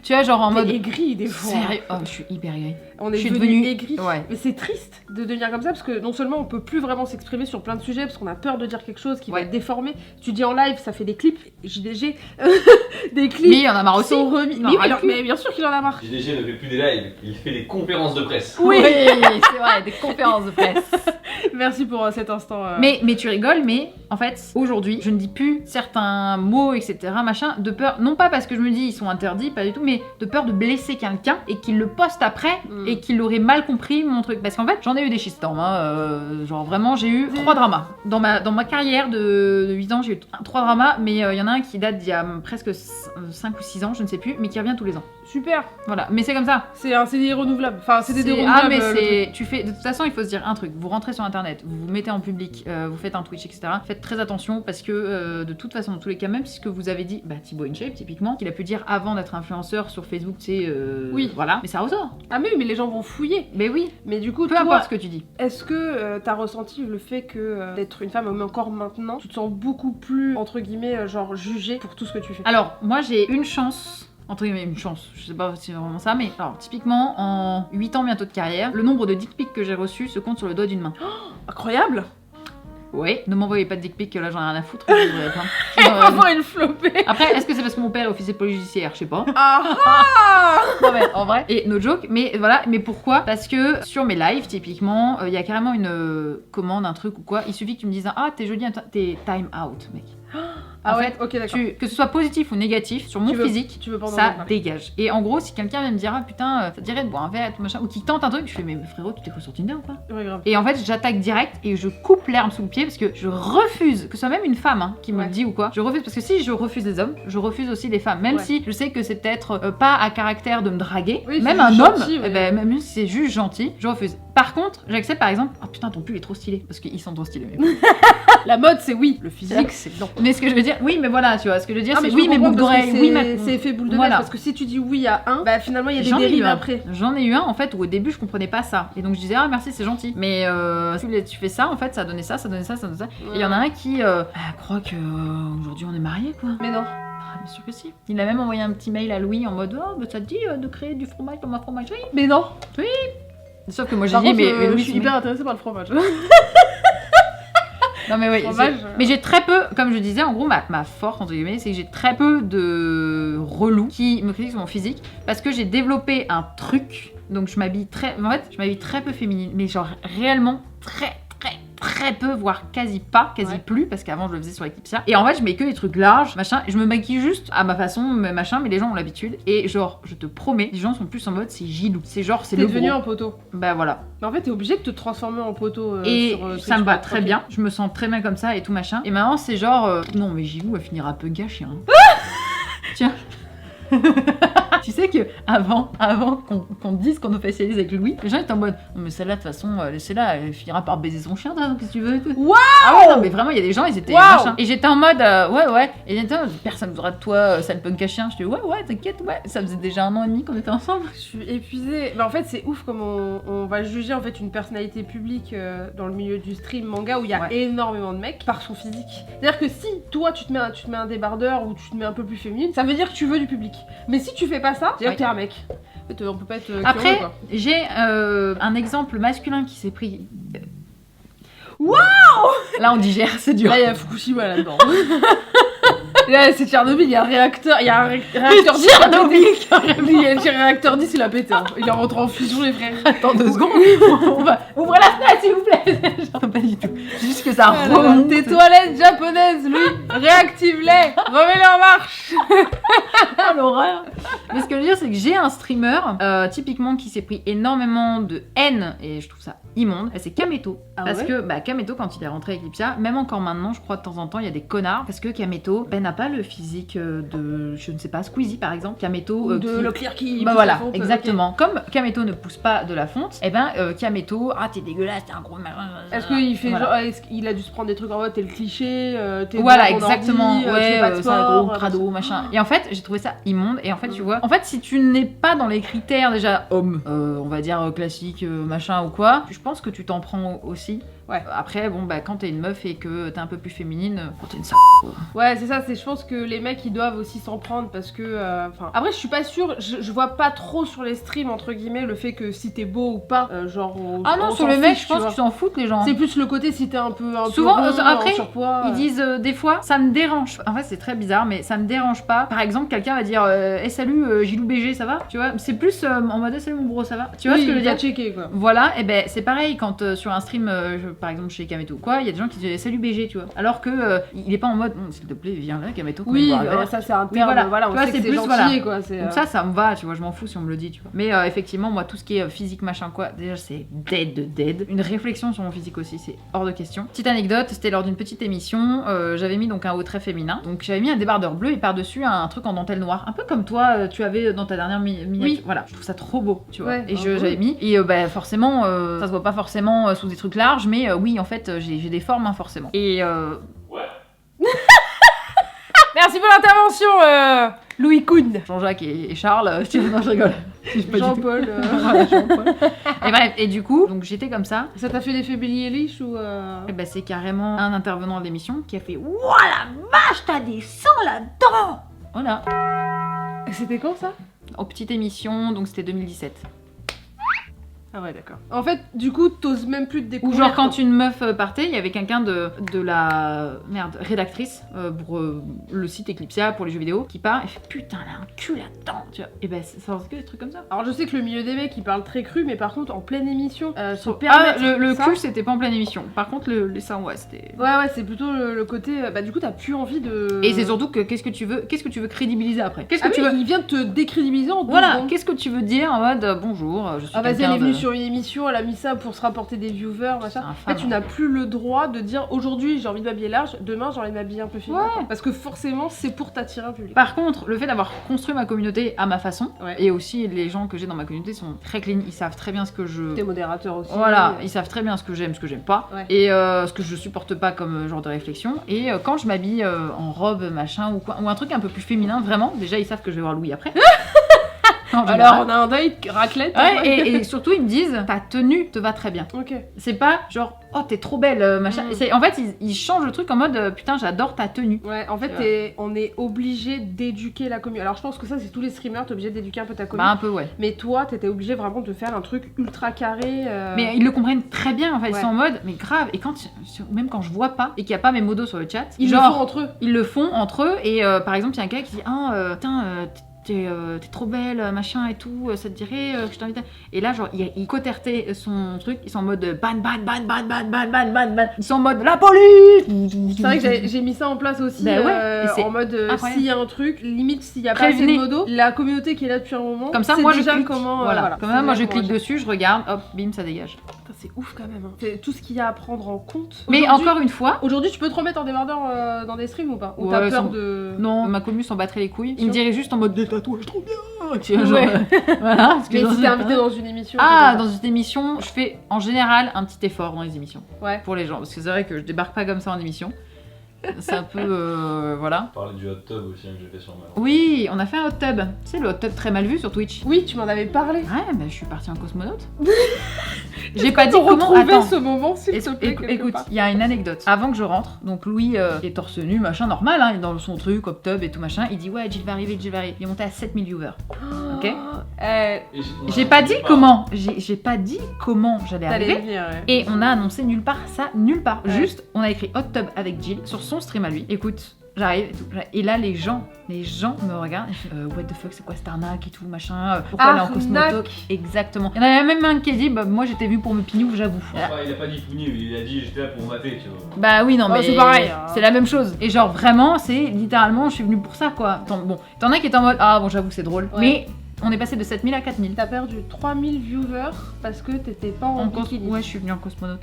Tu vois, genre en mode. T'es aigri des fois. Sérieux. Oh, je suis hyper aigrie. On est Je suis devenu devenue- aigri. Ouais. Mais c'est triste de devenir comme ça parce que non seulement on peut plus vraiment s'exprimer sur plein de sujets parce qu'on a peur de dire quelque chose qui va Ouais. être déformé. Tu dis en live, ça fait des clips. JDG, des clips. Mais il y en a marre aussi. sont remis. Il en Mais, a oui, le cul. mais bien sûr qu'il en a marre. JDG ne fait plus des lives, il fait des conférences de presse. Oui. c'est vrai, des conférences de presse. Merci pour cet instant. Mais tu rigoles, mais en fait, aujourd'hui, je ne dis plus certains mots, etc., machin, de peur, non pas parce que je me dis ils sont interdits, pas du tout, mais de peur de blesser quelqu'un et qu'il le poste après Mm. et qu'il aurait mal compris mon truc. Parce qu'en fait, j'en ai eu des shitstorms, genre vraiment, j'ai eu 3 dramas. Dans ma carrière de 8 ans, j'ai eu 3 dramas, mais il y en a un qui date d'il y a presque 5 ou 6 ans, je ne sais plus, mais qui revient tous les ans. Super. Voilà, mais c'est comme ça. C'est un CDI renouvelable. Enfin, c'est des C'est- renouvelables. mais le truc. tu fais. De toute façon, il faut se dire un truc. Vous rentrez sur internet, vous vous mettez en public, vous faites un Twitch, etc. Faites faites très attention parce que de toute façon, dans tous les cas, même si ce que vous avez dit, Thibaut InShape typiquement, qu'il a pu dire avant d'être influenceur sur Facebook, c'est oui, voilà, mais ça ressort. Ah mais les gens vont fouiller. Mais oui, Mais du coup, peu toi, importe ce que tu dis. est-ce que t'as ressenti le fait que d'être une femme, mais encore maintenant, tu te sens beaucoup plus, entre guillemets, genre jugée pour tout ce que tu fais? Alors, moi j'ai une chance. Entre guillemets, une chance, je sais pas si c'est vraiment ça, mais alors, typiquement, en 8 ans bientôt de carrière, le nombre de dick pics que j'ai reçus se compte sur le doigt d'une main. Incroyable. Ouais, ne m'envoyez pas de dick pics, là j'en ai rien à foutre. Je vous aurais plein. Vraiment une flopée. Après, est-ce que c'est parce que mon père est officier de police judiciaire? Je sais pas. Ah Non mais en vrai, et no joke, mais voilà, mais pourquoi? Parce que sur mes lives, typiquement, il y a carrément une commande, un truc ou quoi, il suffit que tu me dises « Ah, t'es jolie, t'es time out, mec ». Ah En ouais, fait, ok, d'accord. que ce soit positif ou négatif, sur mon physique, tu veux pas en ça entendre parler. dégage. Et en gros, si quelqu'un vient me dire « Ah putain, ça te dirait de boire un verre et tout machin », ou qui tente un truc, je fais « Mais frérot, tu t'es cru sur Tinder ou pas ?» Ouais, grave. Et en fait, j'attaque direct et je coupe l'herbe sous le pied parce que je refuse, que ce soit même une femme qui me le dit ou quoi, je refuse parce que si je refuse les hommes, je refuse aussi les femmes. Même Ouais. si je sais que c'est peut-être pas à caractère de me draguer, Oui, même c'est un juste homme, gentil, mais- même si c'est juste gentil, je refuse. Par contre, j'accepte par exemple, ah putain, ton pull est trop stylé, parce qu'ils sont trop stylés. Mais, La mode, c'est oui. Le physique, c'est non. mais ce que je veux dire, oui, mais voilà, tu vois, ce que je veux dire, Ah, mais c'est je oui, peux mais boucle comprendre parce que d'oreille, oui, ma. c'est effet boule de Voilà. neige, parce que si tu dis oui à un, bah finalement il y a des J'en ai eu dérives un. après. J'en ai eu un en fait où au début je comprenais pas ça. Et donc je disais ah merci c'est gentil. Mais tu fais ça en fait ça a donné ça, ça a donné ça, ça a donné ça. Et il y en a un qui croit que aujourd'hui on est mariés quoi. Mais non. Ah, bien sûr que si. Il a même envoyé un petit mail à Louis en mode oh bah ça te dit de créer du fromage dans ma fromagerie. Mais non. Sauf que moi j'ai Par dit contre, mais je Louis suis c'est hyper intéressée par le fromage. Non mais oui, Fromage, mais j'ai très peu, comme je disais, en gros ma force entre guillemets, c'est que j'ai très peu de relous qui me critiquent sur mon physique parce que j'ai développé un truc, donc je m'habille très peu féminine, mais genre réellement très peu, voire quasi Ouais. plus, parce qu'avant je le faisais sur Eclipsia. Et en fait, je mets que des trucs larges, machin, et je me maquille juste à ma façon, machin, mais les gens ont l'habitude. Et genre, je te promets, les gens sont plus en mode c'est Gilou. C'est genre, c'est T'es le devenu gros. un poteau. Bah voilà. Mais en fait, t'es obligé de te transformer en poteau. Et sur, ce que ça me tu va fais. très Ok. bien, je me sens très bien comme ça et tout machin. Et maintenant, c'est genre, non, mais Gilou, elle finira un peu gâchée. Hein. Tiens. Tu sais que avant qu'on dise qu'on officialise avec Louis, les gens étaient en mode non mais celle-là de toute façon laissez-la, elle finira par baiser son chien, qu'est-ce que tu veux. Waouh. Ah ouais non mais vraiment il y a des gens ils étaient Waouh. machin. Et j'étais en mode ouais et j'étais en mode, personne ne voudra de toi sale punk à chien. Je dis ouais t'inquiète ouais ça faisait déjà 1 an et demi qu'on était ensemble. Je suis épuisée. Mais en fait, c'est ouf comme on va juger en fait une personnalité publique dans le milieu du stream manga où il y a Ouais. énormément de mecs par son physique. C'est-à-dire que si toi tu te mets un débardeur ou tu te mets un peu plus féminine, ça veut dire que tu veux du public. Mais si tu fais pas ça, c'est-à-dire que t'es un mec. En fait, on peut pas être curieux, Après quoi. j'ai un exemple masculin qui s'est pris. Waouh. Là on digère c'est dur. Là, il y a Fukushima là-dedans. Là, c'est Tchernobyl, il y a un réacteur, réacteur 10 Tchernobyl. Lui, il y a le réacteur 10, il a pété. Hein. Il est rentré en fusion, les frères. Attends 2 secondes, on va ouvrir la fenêtre s'il vous plaît. Genre, pas du tout. C'est juste que ça Ah là là, remonte. tes toilettes japonaises, lui, réactive-les, remets-les en marche. Ah, l'horreur. Mais ce que je veux dire, c'est que j'ai un streamer, typiquement, qui s'est pris énormément de haine, et je trouve ça immonde, c'est Kameto. Ah Parce ouais que Kameto, quand il est rentré avec Eclipsia, même encore maintenant, je crois de temps en temps, il y a des connards, parce que Kameto n'a pas le physique de, je ne sais pas, Squeezie par exemple. Kameto Ou de qui- Leclerc qui. Bah pousse voilà, la fonte, exactement. Comme Kameto ne pousse pas de la fonte, et Kameto, ah t'es dégueulasse, t'es un gros machin. Est-ce qu'il fait Voilà. genre. Est-ce qu'il a dû se prendre des trucs en mode t'es le cliché, t'es Voilà, devant ton exactement. ordi, tu Ouais, fais pas de c'est un sport, gros crado, machin. Et en fait, j'ai trouvé ça immonde. Et en fait, tu vois, en fait, si tu n'es pas dans les critères déjà homme, on va dire classique, machin ou quoi, je pense que tu t'en prends aussi. Ouais. Après, bon, quand t'es une meuf et que t'es un peu plus féminine, t'es une sale. Ouais, c'est ça, je pense que les mecs ils doivent aussi s'en prendre parce que. Enfin. Après, je suis pas sûre, je vois pas trop sur les streams, entre guillemets, le fait que si t'es beau ou pas, genre. Ah non, on sur s'en les mecs, fiche, je pense tu vois. qu'ils s'en foutent, les gens. C'est plus le côté si t'es un peu. Souvent, peu rond, après, en surpoids. Ils disent des fois, ça me dérange. En fait, c'est très bizarre, mais ça me dérange pas. Par exemple, quelqu'un va dire salut, Gilou BG, ça va? Tu vois, c'est plus en mode salut mon bro, ça va? Tu vois oui, ce que je veux il a dire? checké quoi. Voilà, et ben c'est pareil quand sur un stream, par exemple chez Kameto, quoi, il y a des gens qui disent salut BG, tu vois. Alors que il est pas en mode s'il te plaît, viens là, Kameto. qu'on Oui, va boire un verre. ça c'est un Oui, terme, voilà. on Tu vois, sait que c'est c'est plus, gentil voilà. quoi. C'est, Donc ça me va, tu vois, je m'en fous si on me le dit, tu vois. Mais effectivement, moi, tout ce qui est physique, machin, quoi, déjà, c'est dead. Une réflexion sur mon physique aussi, c'est hors de question. Petite anecdote, c'était lors d'une petite émission, j'avais mis donc un haut très féminin. Donc j'avais mis un débardeur bleu et par-dessus par-dessus un truc en dentelle noire, un peu comme toi tu avais dans ta dernière miniature. Oui. Voilà, je trouve ça trop beau, tu vois. Ouais, Et bravo. j'avais mis, et forcément, ça se voit pas forcément sous des trucs larges, mais oui, en fait, j'ai des formes, hein, forcément. Et Ouais. Merci pour l'intervention, Louis Kuhn. Jean-Jacques et Charles, non, je rigole. Je sais pas du tout. Jean-Paul. Voilà, Jean-Paul. Et bref, et du coup, donc j'étais comme ça. Ça t'a fait l'effet Billie Eilish ou Et bah, c'est carrément un intervenant de l'émission qui a fait Ouah la vache, t'as des sangs là-dedans. Voilà. C'était quand ça? En petite émission, donc c'était 2017. Ah ouais, d'accord. En fait, du coup, t'oses même plus te Ou découvrir. genre quand une meuf partait, il y avait quelqu'un de la rédactrice pour le site Eclipsia pour les jeux vidéo qui part et fait putain elle a un cul là-dedans, tu vois. Et ben ça que des trucs comme ça. Alors je sais que le milieu des mecs il parle très cru, mais par contre en pleine émission, se permettre le ça- cul c'était pas en pleine émission. Par contre les seins ouais c'était. Ouais, c'est plutôt le côté. Bah du coup t'as plus envie de. Et c'est surtout que qu'est-ce que tu veux crédibiliser après. Qu'est-ce que Ah tu oui, veux. il vient de te décrédibiliser en 2 Voilà, secondes. qu'est-ce que tu veux dire en mode bonjour, je suis Ah vas-y, quelqu'un elle est venue de- sur une émission, elle a mis ça pour se rapporter des viewers, machin. En fait, infâme. tu n'as plus le droit de dire aujourd'hui j'ai envie de m'habiller large, demain j'ai envie de m'habiller un peu fine. Ouais. Parce que forcément c'est pour t'attirer un public. Par contre, le fait d'avoir construit ma communauté à ma façon, Ouais. et aussi les gens que j'ai dans ma communauté sont très clean, ils savent très bien ce que je... T'es modérateur aussi. Voilà, ils savent très bien ce que j'aime, ce que j'aime pas, Ouais. et ce que je supporte pas comme genre de réflexion. Et quand je m'habille en robe, machin, ou, quoi, ou un truc un peu plus féminin, vraiment, déjà ils savent que je vais voir Louis après. En général. Alors on a un date raclette. Ouais, et surtout ils me disent, ta tenue te va très bien. Ok. C'est pas genre, oh t'es trop belle, machin. Mm. En fait, ils changent le truc en mode, putain j'adore ta tenue. Ouais, en fait, Tu vois. on est obligé d'éduquer la commu. Alors, je pense que ça, c'est tous les streamers, t'es obligé d'éduquer un peu ta commu. Bah un peu ouais. Mais toi, t'étais obligé vraiment de faire un truc ultra carré. Mais ils le comprennent très bien en fait, Ouais. ils sont en mode, mais grave, et même quand je vois pas et qu'il y a pas mes modos sur le chat, ils genre, le font entre eux. ils le font entre eux, et par exemple, il y a un gars qui dit, ah, putain, t'es trop belle, machin et tout, ça te dirait que je t'invite à... Et là, genre, il cotertait son truc, ils sont en mode ban, ban, ban, ban, ban, ban, ban, ban, ban. Ils sont en mode la police. C'est vrai que j'ai mis ça en place aussi, Bah ouais, et c'est en mode incroyable. s'il y a un truc, limite s'il y a pas assez Prévenez. de modos, la communauté qui est là depuis un moment, Comme ça, sait moi je déjà clique. comment. Voilà. Comme ça, moi je C'est clique comment dessus, je regarde, hop, bim, ça dégage. Putain, c'est ouf quand même. Hein. C'est tout ce qu'il y a à prendre en compte. Mais Aujourd'hui- encore une fois, Aujourd'hui, tu peux te remettre en débardeur dans des streams ou pas? Ou Ouais, t'as peur sans- de. non, ma commu s'en battrait les couilles. Ils me Sûr. diraient juste en mode des tatouages trop bien. Tu vois, Ouais. genre, voilà. Parce que Mais dans si t'es une- invité dans une émission. Ah, tu dans une émission, je fais en général un petit effort dans les émissions. Ouais. Pour les gens, parce que c'est vrai que je débarque pas comme ça en émission. C'est un peu. Voilà. On parlait du hot tub aussi hein, que j'ai fait sur ma. Oui, on a fait un hot tub. Tu sais, le hot tub très mal vu sur Twitch. Oui, tu m'en avais parlé. Ouais, bah je suis partie en cosmonaute. J'ai pas dit Pour comment. retrouver Attends. ce moment, s'il te plaît. quelque Écoute, part. il y a une anecdote. Avant que je rentre, donc Louis est torse nu, machin, normal, hein, il est dans son truc, hot tub et tout machin. Il dit ouais, Jill va arriver, Jill va arriver. Il est monté à 7000 viewers. Ok. Eh, J'ai pas dit comment. J'ai pas dit comment j'allais t'allais arriver. venir, ouais. Et on a annoncé nulle part ça, nulle part. Ouais. Juste, on a écrit hot tub avec Jill sur son stream à lui. Écoute, j'arrive et tout. Et là, les gens me regardent. Et font, what the fuck, c'est quoi cette arnaque et tout, machin. Pourquoi elle est en Arnaque. cosmoto? Exactement. Il y en a même un qui a dit, bah moi j'étais venu pour me pignou, j'avoue. Enfin, il a pas dit Pougny, il a dit j'étais là pour mater, tu vois. Bah oui, non, Oh, mais c'est pareil, hein. c'est la même chose. Et genre vraiment, c'est littéralement, je suis venue pour ça quoi. Bon, t'en as qui étaient en mode, ah bon, j'avoue, c'est drôle. Ouais. Mais on est passé de 7000 à 4000. T'as perdu 3000 viewers parce que t'étais pas en bikini. Ouais, je suis venue en cosmonaute.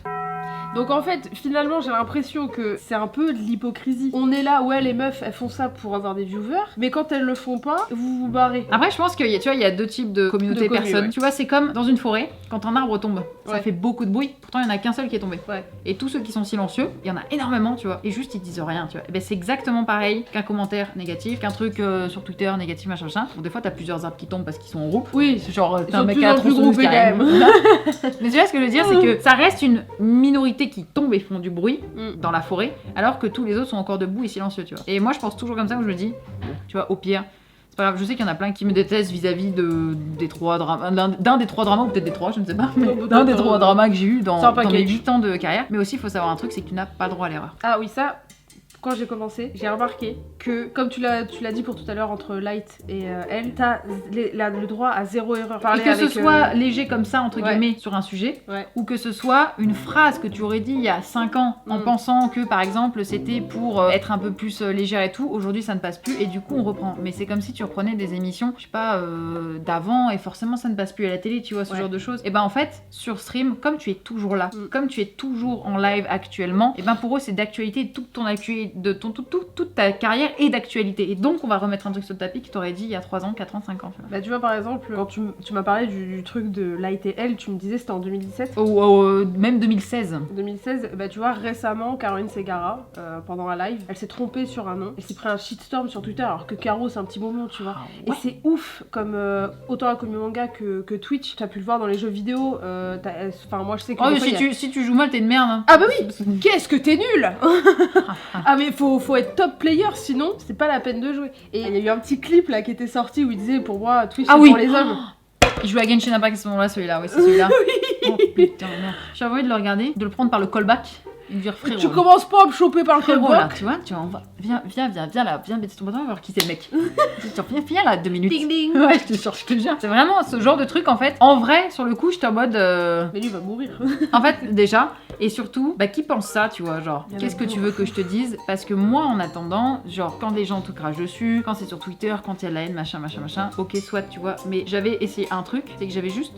Donc en fait, finalement, j'ai l'impression que c'est un peu de l'hypocrisie. On est là, ouais, les meufs, elles font ça pour avoir des viewers, mais quand elles le font pas, vous vous barrez. Après, je pense qu'il y a, tu vois, il y a deux types de communautés De communes, personnes. ouais. Tu vois, c'est comme dans une forêt, quand un arbre tombe, ça Ouais. fait beaucoup de bruit. Pourtant, il y en a qu'un seul qui est tombé. Ouais. Et tous ceux qui sont silencieux, il y en a énormément, tu vois. Et juste, ils disent rien, tu vois. Et ben, c'est exactement pareil qu'un commentaire négatif, qu'un truc sur Twitter négatif, machin, machin. Bon, des fois, t'as plusieurs arbres qui tombent parce qu'ils sont en groupe. Oui, C'est genre, Ils t'as un sont mec de à la plus en plus tronçonneuse qui groupés, arrive. quand même. Mais tu vois, ce que je veux dire, c'est que ça reste une minorité qui tombe et font du bruit Mm. dans la forêt, alors que tous les autres sont encore debout et silencieux, tu vois. Et moi, je pense toujours comme ça, où je me dis, bon, tu vois, au pire, c'est pas grave. Je sais qu'il y en a plein qui me détestent vis-à-vis des trois dramas, d'un des trois dramas, ou peut-être des trois, je ne sais pas, mais d'un des trois dramas que j'ai eu C'est un dans mes package. 8 ans de carrière. Mais aussi, il faut savoir un truc, c'est que tu n'as pas le droit à l'erreur. Ah oui, ça, quand j'ai commencé, j'ai remarqué que, comme tu l'as dit pour tout à l'heure, entre Light et elle, t'as le droit à zéro erreur. Et Parler que ce avec, soit léger comme ça, entre ouais. guillemets, sur un sujet, Ouais. ou que ce soit une phrase que tu aurais dit il y a 5 ans en Mm. pensant que, par exemple, c'était pour être un peu plus légère et tout, aujourd'hui ça ne passe plus, et du coup on reprend. Mais c'est comme si tu reprenais des émissions, je sais pas, d'avant, et forcément ça ne passe plus à la télé, tu vois, ce Ouais. genre de choses. Et ben en fait, sur stream, comme tu es toujours là, Mm. comme tu es toujours en live actuellement, et ben pour eux c'est d'actualité, toute ton de toute ta carrière et d'actualité. Et donc, on va remettre un truc sur le tapis que t'aurais dit il y a 3 ans, 4 ans, 5 ans. Tu vois. Bah tu vois par exemple, quand tu m'as parlé du truc de Light et Elle, tu me disais c'était en 2017. Même 2016. 2016, bah tu vois récemment Caroline Segarra, pendant un live, elle s'est trompée sur un nom, elle s'est pris un shitstorm sur Twitter alors que Caro c'est un petit bonbon tu vois. Ouais. Et c'est ouf comme autant la commu manga que Twitch, t'as pu le voir dans les jeux vidéo, enfin moi je sais que... Oh, des fois, si tu joues mal, t'es une merde. Hein. Ah bah oui, qu'est-ce que t'es nul. Ah mais faut être top player sinon c'est pas la peine de jouer. Et il y a eu un petit clip là qui était sorti où il disait pour moi Twitch c'est pour les hommes. Il jouait à Genshin Impact à ce moment-là, celui-là, oui c'est celui-là. Oh putain, merde. J'ai envie de le regarder, de le prendre par le callback et de dire frérot. Tu commences pas à me choper par le Frérot là, callback. tu vois, viens là, viens baisser ton bâton, on va voir qui c'est le mec. Viens là, 2 minutes. Ding ding. Ouais, je te jure. C'est vraiment ce genre de truc en fait. En vrai, sur le coup, j'étais en mode. Mais lui il va mourir. En fait, déjà, et surtout, bah qui pense ça, tu vois, genre, Il y en a qu'est-ce que tu beaucoup. veux que je te dise? Parce que moi, en attendant, genre, quand les gens te crachent dessus, quand c'est sur Twitter, quand il y a de la haine, machin, ok, soit, tu vois. Mais j'avais essayé un truc, c'est que j'avais juste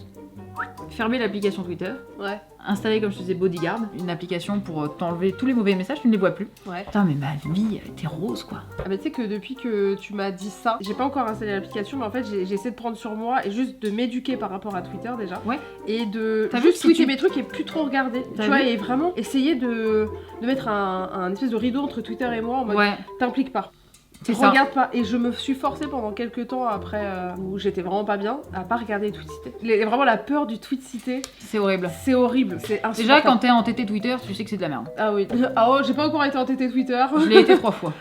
fermé l'application Twitter, Ouais. installé, comme je te disais, Bodyguard, une application pour t'enlever tous les mauvais messages, tu ne les vois plus. Ouais. Putain, mais ma vie, elle était rose, quoi. Ah bah tu sais que depuis que tu m'as dit ça, j'ai pas encore installé l'application mais en fait j'ai essayé de prendre sur moi et juste de m'éduquer par rapport à Twitter déjà. Ouais. Et de T'as vu, juste si tweeter tu- mes trucs et plus trop regarder. T'as Tu vois, vu et vraiment essayer de mettre un espèce de rideau entre Twitter et moi en mode Ouais, t'impliques pas. c'est ça. Regarde pas. Et je me suis forcée pendant quelques temps après où j'étais vraiment pas bien à pas regarder les tweets cités. Vraiment la peur du tweet cité, C'est horrible. c'est horrible. C'est Déjà, insupportable. quand t'es entêté Twitter, tu sais que c'est de la merde. Ah oui. Ah oh, j'ai pas encore été entêtée Twitter. Je l'ai été 3 fois.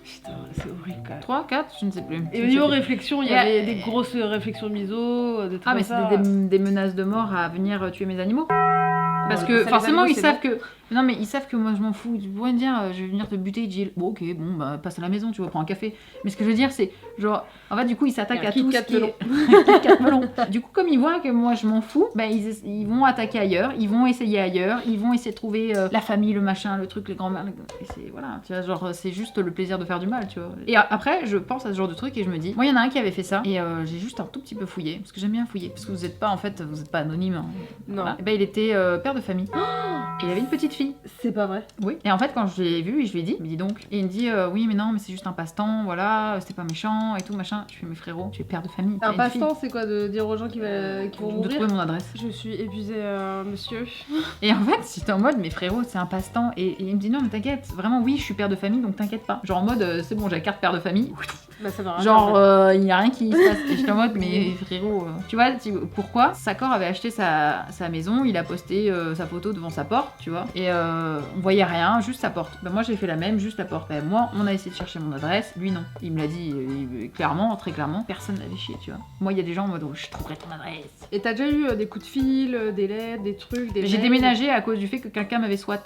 Putain, c'est horrible quand même. 3, 4, je ne sais plus. Et Je au ne niveau sais plus. réflexion, il y Et avait des grosses réflexions de miso, des trucs Ah, mais comme ça. c'était des menaces de mort à venir tuer mes animaux. Parce Ouais, que ça, les forcément, animaux, ils c'est savent que. Non, mais ils savent que moi je m'en fous. Tu pourrais me dire, je vais venir te buter, Jill. Bon, ok, bon, bah passe à la maison, tu vois, prends un café. Mais ce que je veux dire, c'est genre. En fait, du coup, ils s'attaquent Et un à Kit tout Kat ce qui est. melon. Kit Kat melon. Du coup, comme ils voient que moi je m'en fous, bah ils vont attaquer ailleurs, ils vont essayer ailleurs, ils vont essayer de trouver la famille, le machin, le truc, les grands-mères. Et c'est. Voilà, tu vois, genre, c'est juste le plaisir de faire du mal, tu vois. Et après, je pense à ce genre de truc et je me dis, moi, il y en a un qui avait fait ça et j'ai juste un tout petit peu fouillé. Parce que j'aime bien fouiller. Parce que vous êtes pas, en fait, vous êtes pas anonyme. Hein. Non, Voilà. Et ben, il était père de famille. Et il avait une petite fille. c'est pas vrai. Oui. Et en fait, quand je l'ai vu, je lui ai dit, mais dis donc. Et il me dit, oui, mais non, mais c'est juste un passe-temps, voilà, c'était pas méchant et tout, machin. Je fais, mais frérot, tu es père de famille. t'as Un une passe-temps, c'est quoi de dire aux gens qui vont fille. De mourir? trouver mon adresse. Je suis épuisée, monsieur. Et en fait, j'étais en mode, mais frérot, c'est un passe-temps. Et il me dit, non, mais t'inquiète, vraiment, oui, je suis père de famille, donc t'inquiète pas. Genre en mode, c'est bon, j'ai la carte père de famille. Bah ça va rien. Genre, en fait. il n'y a rien qui se passe. Et j'étais en mode, mais frérot, tu vois, pourquoi Sakor avait acheté sa maison, il a posté sa photo devant sa porte, tu vois, et on voyait rien, juste sa porte. Bah, moi, j'ai fait la même, juste la porte. Bah, moi, on a essayé de chercher mon adresse, lui, non. Il me l'a dit clairement, très clairement, personne l'avait chié, tu vois. Moi, il y a des gens en mode, oh, je trouverai ton adresse. Et t'as déjà eu des coups de fil, des lettres, des trucs, des J'ai mails? déménagé à cause du fait que quelqu'un m'avait swat.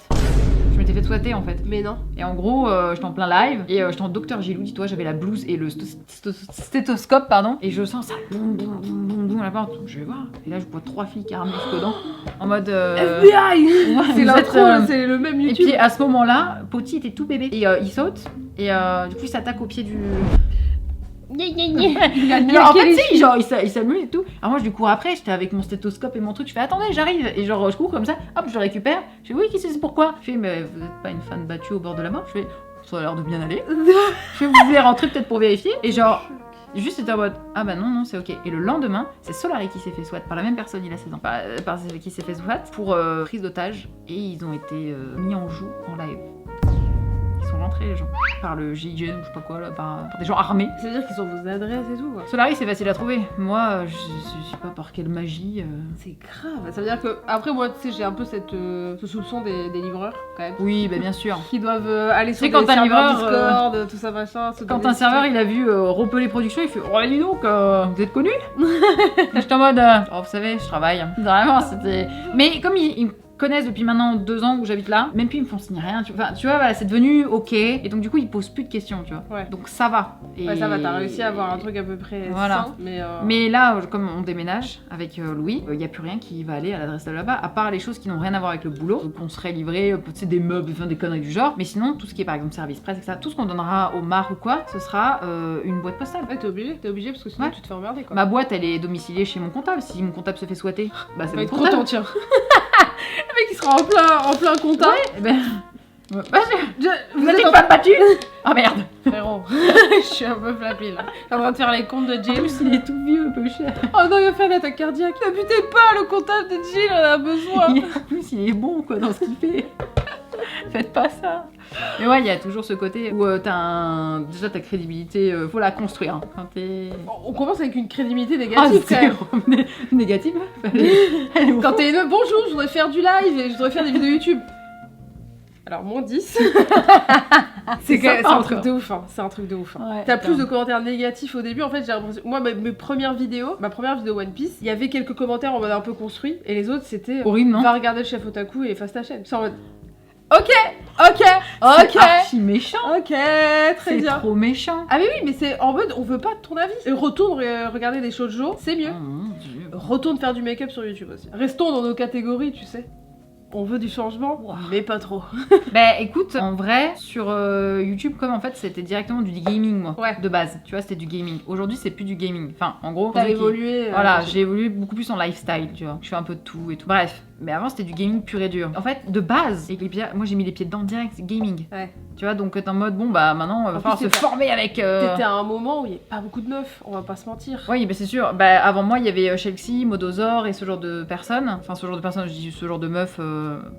Je m'étais fait swatter en fait. Mais non. Et en gros, j'étais en plein live et j'étais en Docteur Gilou, dis-toi, j'avais la blouse et le stéthoscope, pardon, et je sens ça boum boum boum boum boum à la porte. Je vais voir. Et là, je vois 3 filles qui arment jusqu'aux dents en mode. FBI. Ouais, C'est vous l'intro, êtes, là, c'est le même Et YouTube. puis à ce moment-là, Potty était tout bébé et il saute et du coup il s'attaque au pied du. Il a Alors, en fait, niqué tu sais, genre, il s'amuse et tout. Alors, moi, je lui cours après, j'étais avec mon stéthoscope et mon truc. Je fais, attendez, j'arrive. Et genre, je cours comme ça, hop, je le récupère. Je fais, oui, qu'est-ce que c'est pourquoi Je fais, mais vous êtes pas une fan battue au bord de la mort Je fais, ça a l'air de bien aller. Je fais, vous voulez rentrer peut-être pour vérifier Et genre, juste, c'était en mode, ah bah non, c'est ok. Et le lendemain, c'est Solari qui s'est fait swat par la même personne, il a 16 ans, par qui s'est fait swat pour prise d'otage. Et ils ont été mis en joue en live. Ils sont rentrés, les gens, par le GIGN ou je sais pas quoi, là, par des gens armés. Ça veut dire qu'ils ont vos adresses et tout, quoi. Solari, c'est facile à trouver. Moi, je sais pas par quelle magie. C'est grave. Ça veut dire que, après, moi, tu sais, j'ai un peu ce soupçon des livreurs, quand même. Oui, bah bien sûr. Qui doivent aller sur C'est des quand un serveurs livreur, Discord, tout ça, machin. Quand un serveur il a vu Repelé Productions, il fait oh dis donc, vous êtes connu J'étais en mode oh vous savez, je travaille. Vraiment, c'était. Mais comme ils me connaissent depuis maintenant 2 ans où j'habite là, même plus ils me font signer rien. Tu vois, voilà, c'est devenu ok. Et donc du coup ils posent plus de questions, tu vois. Ouais. Donc ça va. Et... Ouais, ça va, t'as réussi à avoir un truc à peu près Voilà. sain, mais... Mais là, comme on déménage avec Louis, il n'y a plus rien qui va aller à l'adresse de là-bas, à part les choses qui n'ont rien à voir avec le boulot. Donc on serait livré, tu sais, des meubles, enfin, des conneries du genre. Mais sinon, tout ce qui est par exemple service presse, etc., tout ce qu'on donnera au mar ou quoi, ce sera une boîte postale. Ouais, t'es obligé parce que sinon Ouais. tu te fais emmerder, quoi. Ma boîte, elle est domiciliée chez mon comptable. Si mon comptable se fait swatter, bah c'est va mon être comptable. content, tiens. Le mec, il sera en plein compta. Eh ben, Ouais. Bah, vous Vous êtes êtes une en- femme battue. Ah merde. Frérot, je suis un peu flappée là. Je suis en train de faire les comptes de En Jill. plus, il est tout vieux, peu cher. Oh non, il va faire une attaque cardiaque. Ne butez pas, le comptable de Jill, elle a besoin. En plus, il est bon quoi dans ce qu'il fait. Faites pas ça. Mais ouais, il y a toujours ce côté où déjà ta crédibilité, faut la construire. Hein. Quand t'es. On commence avec une crédibilité négative quand même. zéro négative. Elle est au Quand fond. t'es une bonjour, je voudrais faire du live et je voudrais faire des vidéos YouTube. Alors, moins 10. C'est sympa, un truc encore. de ouf, hein. C'est un truc de ouf. Hein. Ouais, T'as attends. plus de commentaires négatifs au début. En fait, j'ai l'impression. Moi, ma première vidéo One Piece, il y avait quelques commentaires en mode un peu construit. Et les autres, c'était. Horrible, non? Va regarder le chef Otaku et efface ta chaîne. C'est en mode. Ok, ok, C'est ok, archi méchant. ok, très C'est bien. trop méchant. Ah, mais oui, mais c'est en mode on veut pas ton avis. Et retourne regarder des shoujo, c'est mieux. Oh mon Dieu. Retourne faire du make-up sur YouTube aussi. Restons dans nos catégories, tu sais. On veut du changement, Wow. mais pas trop. Bah écoute, en vrai, sur YouTube, comme en fait c'était directement du gaming, moi, Ouais. de base. Tu vois, c'était du gaming. Aujourd'hui, c'est plus du gaming. Enfin, en gros, T'as ceux qui- évolué. Voilà, j'ai évolué beaucoup plus en lifestyle, tu vois. Je fais un peu de tout et tout. Bref, mais avant c'était du gaming pur et dur. En fait, de base, et moi j'ai mis les pieds dedans direct, c'est gaming. Ouais. Tu vois, donc t'es en mode, bon bah maintenant, il va En falloir plus, se t'étais- former avec. T'étais à un moment où il y avait pas beaucoup de meufs, on va pas se mentir. Oui, bah c'est sûr. Bah, avant moi, il y avait Chelsea, Modosaur et ce genre de personnes. Enfin, ce genre de personnes, je dis ce genre de meufs,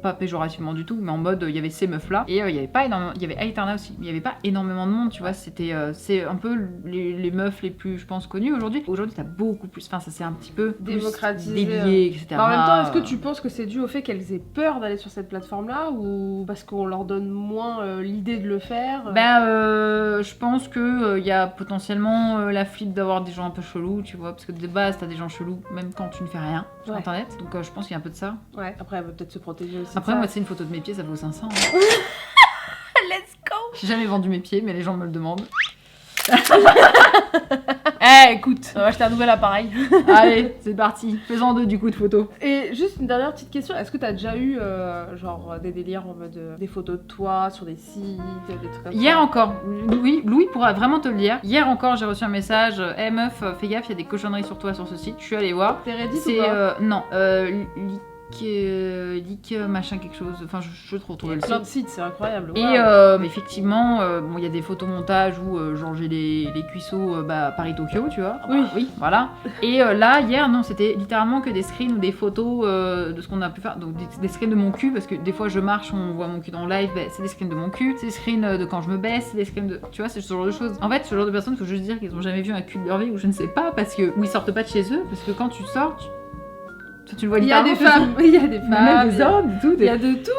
pas péjorativement du tout, mais en mode, il y avait ces meufs-là. Et il y avait pas énormément. Il y avait Aeterna aussi, mais il y avait pas énormément de monde, tu vois. C'était. C'est un peu les meufs les plus, je pense, connues aujourd'hui. Aujourd'hui, t'as beaucoup plus. Enfin, ça s'est un petit peu plus Démocratisé, délié, etc. Mais en même temps, est-ce que tu penses que c'est dû au fait qu'elles aient peur d'aller sur cette plateforme-là ou parce qu'on leur donne moins l'idée de le faire Ben, je pense que y a potentiellement la flip d'avoir des gens un peu chelous, tu vois, parce que de base, t'as des gens chelous, même quand tu ne fais rien sur Ouais. internet. Donc, je pense qu'il y a un peu de ça. Ouais, après, elle veut peut-être se protéger aussi. de Après, ça. moi, c'est une photo de mes pieds, ça vaut 500. hein. Let's go. J'ai jamais vendu mes pieds, mais les gens me le demandent. Eh, écoute, on va acheter un nouvel appareil. Allez, c'est parti. Faisons 2 du coup de photos. Et juste une dernière petite question, est-ce que t'as déjà eu genre des délires en mode des photos de toi sur des sites, des trucs comme Hier ça encore, Louis pourra vraiment te le dire. Hier encore, j'ai reçu un message. Hey meuf, fais gaffe, il y a des cochonneries sur toi sur ce site. Je suis allée voir. T'es Reddit ou C'est pas non, leak machin quelque chose. Enfin, je trouve Il y a le plein site. de sites, c'est incroyable. Et Waouh. effectivement, bon, il y a des photomontages où genre j'ai les cuisseaux Paris-Tokyo, tu vois. Oui. Oui, voilà. Et là, hier, non, c'était littéralement que des screens ou des photos de ce qu'on a pu faire. Donc des screens de mon cul, parce que des fois je marche, on voit mon cul dans le live, c'est des screens de mon cul. C'est des screens de quand je me baisse, c'est des screens de. Tu vois, c'est ce genre de choses. En fait, ce genre de personnes, faut juste dire qu'ils ont jamais vu un cul de leur vie, ou je ne sais pas, parce que. Ou ils sortent pas de chez eux, parce que quand tu sors, tu le vois Il y a des littéralement, femmes, il y a des même femmes, des hommes, et tout. il y a de tout.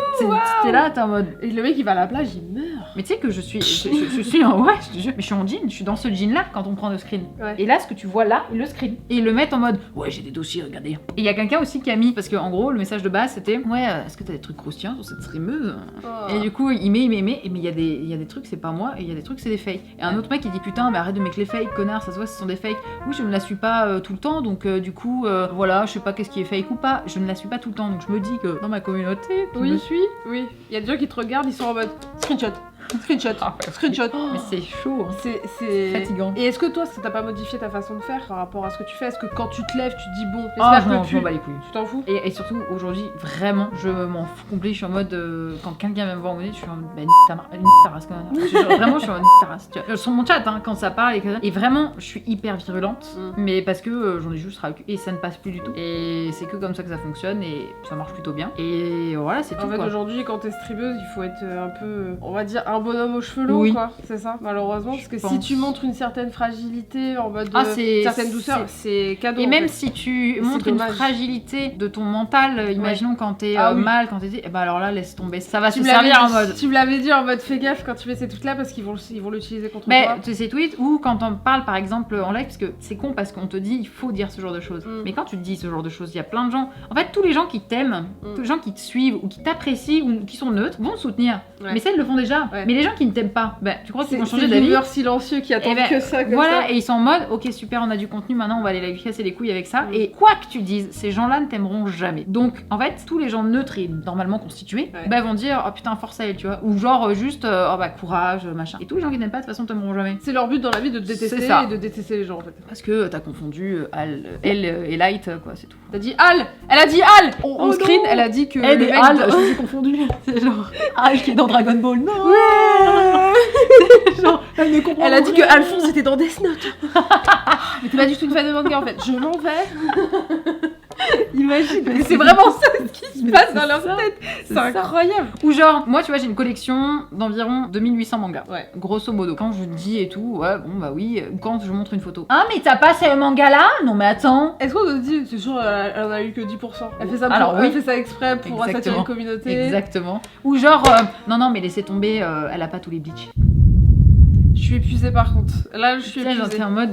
T'es là, t'es en mode. Et le mec il va à la plage, il meurt. Mais tu sais que je suis en ouais, je te jure, mais je suis en jean, je suis dans ce jean là quand on prend le screen. Ouais. Et là, ce que tu vois là, ils le screen. Et ils le mettent en mode ouais, j'ai des dossiers, regardez. Et il y a quelqu'un aussi qui a mis, parce que en gros, le message de base c'était ouais, est-ce que t'as des trucs croustillants sur cette streameuse Oh. Et du coup, il met, et mais il y a des trucs, c'est pas moi, et il y a des trucs, c'est des fakes. Et un autre mec, il dit putain, mais arrête de mettre les fakes, connard, ça se voit, ce sont des fakes. Oui, je ne la suis pas tout le temps, donc du coup, voilà, je sais pas qu'est-ce qui est fake ou pas, je ne la suis pas tout le temps, donc je me dis que dans ma communauté, tu Oui. me suis. Oui, il y a des gens qui te regardent, ils sont en mode screenshot, screenshot, screenshot. Mais c'est chaud, hein. C'est Fatigant. Et est-ce que toi, ça t'a pas modifié ta façon de faire par rapport à ce que tu fais? Est-ce que quand tu te lèves, tu te dis bon, Ah, j'espère non, que je m'en bats les couilles. tu t'en fous? Et surtout, aujourd'hui, vraiment, je m'en fous complet. Je suis en mode, quand quelqu'un vient me voir au nez, je suis en mode, bah, nique ta race quand même. Vraiment, je suis en mode, nique ta race. Tu vois. Sur mon chat, hein, quand ça parle et vraiment, je suis hyper virulente, mais parce que j'en ai juste ras le cul et ça ne passe plus du tout. Et c'est que comme ça que ça fonctionne et ça marche plutôt bien. Et voilà, c'est tout. En fait, quoi. aujourd'hui, quand t'es streameuse, il faut être un peu, on va dire, un bonhomme aux cheveux longs, Oui. quoi. C'est ça, malheureusement. Parce que Je si pense. tu montres une certaine fragilité, en mode Ah, c'est- une certaine douceur, c'est cadeau. Et en même fait. si tu C'est montres une dommage. fragilité de ton mental, imaginons quand t'es Ah oui. mal, quand t'es dit, et bah alors là, laisse tomber. Ça va Tu se me l'avais servir en dit- mode. Tu me l'avais dit en mode fais gaffe quand tu fais ces trucs-là parce qu'ils vont l'utiliser contre Mais toi. tu sais, tweets ou quand on parle par exemple en live, parce que c'est con parce qu'on te dit il faut dire ce genre de choses. Mm. Mais quand tu dis ce genre de choses, il y a plein de gens. En fait, tous les gens qui t'aiment, Mm. tous les gens qui te suivent ou qui t'apprécient ou qui sont neutres vont te soutenir. Ouais. Mais ça, ils le font déjà. Ouais. Mais les gens qui ne t'aiment pas, tu crois qu'ils vont changer C'est d'avis? viewer silencieux qui attendent que ça, comme voilà, ça. et ils sont en mode, ok super, on a du contenu, maintenant on va aller lui casser les couilles avec ça. Mm. Et quoi que tu dises, ces gens-là ne t'aimeront jamais. Donc en fait, tous les gens neutres et normalement constitués, vont dire, oh putain, force à elle, tu vois. Ou genre juste, oh bah courage, machin. Et tous les gens qui n'aiment pas, de toute façon, t'aimeront jamais. C'est leur but dans la vie de te détester C'est ça. et de détester les gens en fait. Parce que t'as confondu elle et Light, quoi, c'est tout. T'as dit Al. Elle a dit Al. On Oh screen, non. elle a dit que Elle le et mec. Al, je me suis confondue. C'est genre Al qui est dans Dragon Ball. Non. Genre, elle ne comprend Elle a dit rien. que Alphonse était dans Death Note. Mais t'es pas du tout une fan de manga en fait. Je m'en vais. Imagine, mais c'est vraiment ça ce qui se passe dans leur tête. C'est incroyable. Ou genre, moi tu vois, j'ai une collection d'environ 2800 mangas. Ouais. Grosso modo. Quand je dis et tout, ouais, bon bah oui. Ou quand je montre une photo. Ah, mais t'as pas ce manga là? Non, mais attends. Est-ce qu'on nous dit, c'est sûr, elle en a eu que 10%. Elle fait ça, Alors, oui. elle fait ça exprès pour Exactement. saturer une communauté. Exactement. Ou genre, non, mais laissez tomber, elle a pas tous les bleach. Je suis épuisée par contre. Là, je suis Tu sais, genre, épuisée. t'es en mode,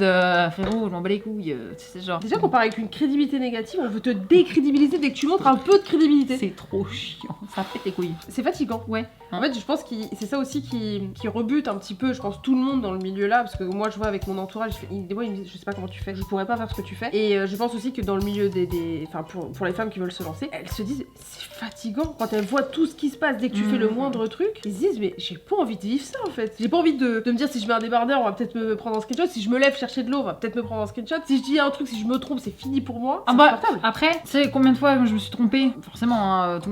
frérot, je m'en bats les couilles. C'est genre. Déjà qu'on part avec une crédibilité négative, on veut te décrédibiliser dès que tu montres un peu de crédibilité. C'est trop chiant. Ça pète les couilles. C'est fatigant. Ouais. En fait, je pense que c'est ça aussi qui rebute un petit peu, je pense, tout le monde dans le milieu là, parce que moi, je vois avec mon entourage, des fois, ils me disent, je sais pas comment tu fais, je pourrais pas faire ce que tu fais. Et je pense aussi que dans le milieu enfin, pour les femmes qui veulent se lancer, elles se disent, c'est fatigant quand elles voient tout ce qui se passe dès que tu fais le moindre truc. Ils se disent, mais j'ai pas envie de vivre ça en fait. J'ai pas envie de me dire, si je mets un débardeur, on va peut-être me prendre en screenshot. Si je me lève chercher de l'eau, on va peut-être me prendre en screenshot. Si je dis un truc, si je me trompe, c'est fini pour moi. Ah C'est bah, insupportable. après, tu sais combien de fois je me suis trompée? Forcément, hein, tout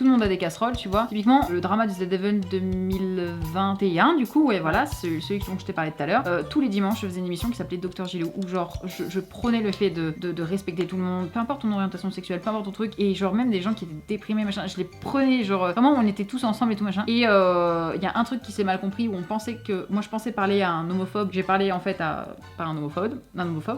le monde a des casseroles, tu vois. Typiquement, le drama du The Devon 2021, du coup, ouais, voilà, celui dont je t'ai parlé tout à l'heure. Tous les dimanches, je faisais une émission qui s'appelait Dr Gilou, où genre, je prônais le fait de respecter tout le monde, peu importe ton orientation sexuelle, peu importe ton truc, et genre, même des gens qui étaient déprimés, machin, je les prenais, genre, vraiment, on était tous ensemble et tout, machin. Et il y a un truc qui s'est mal compris, où on pensait que, moi je pensais parler à un homophobe, j'ai parlé en fait à, pas un homophobe,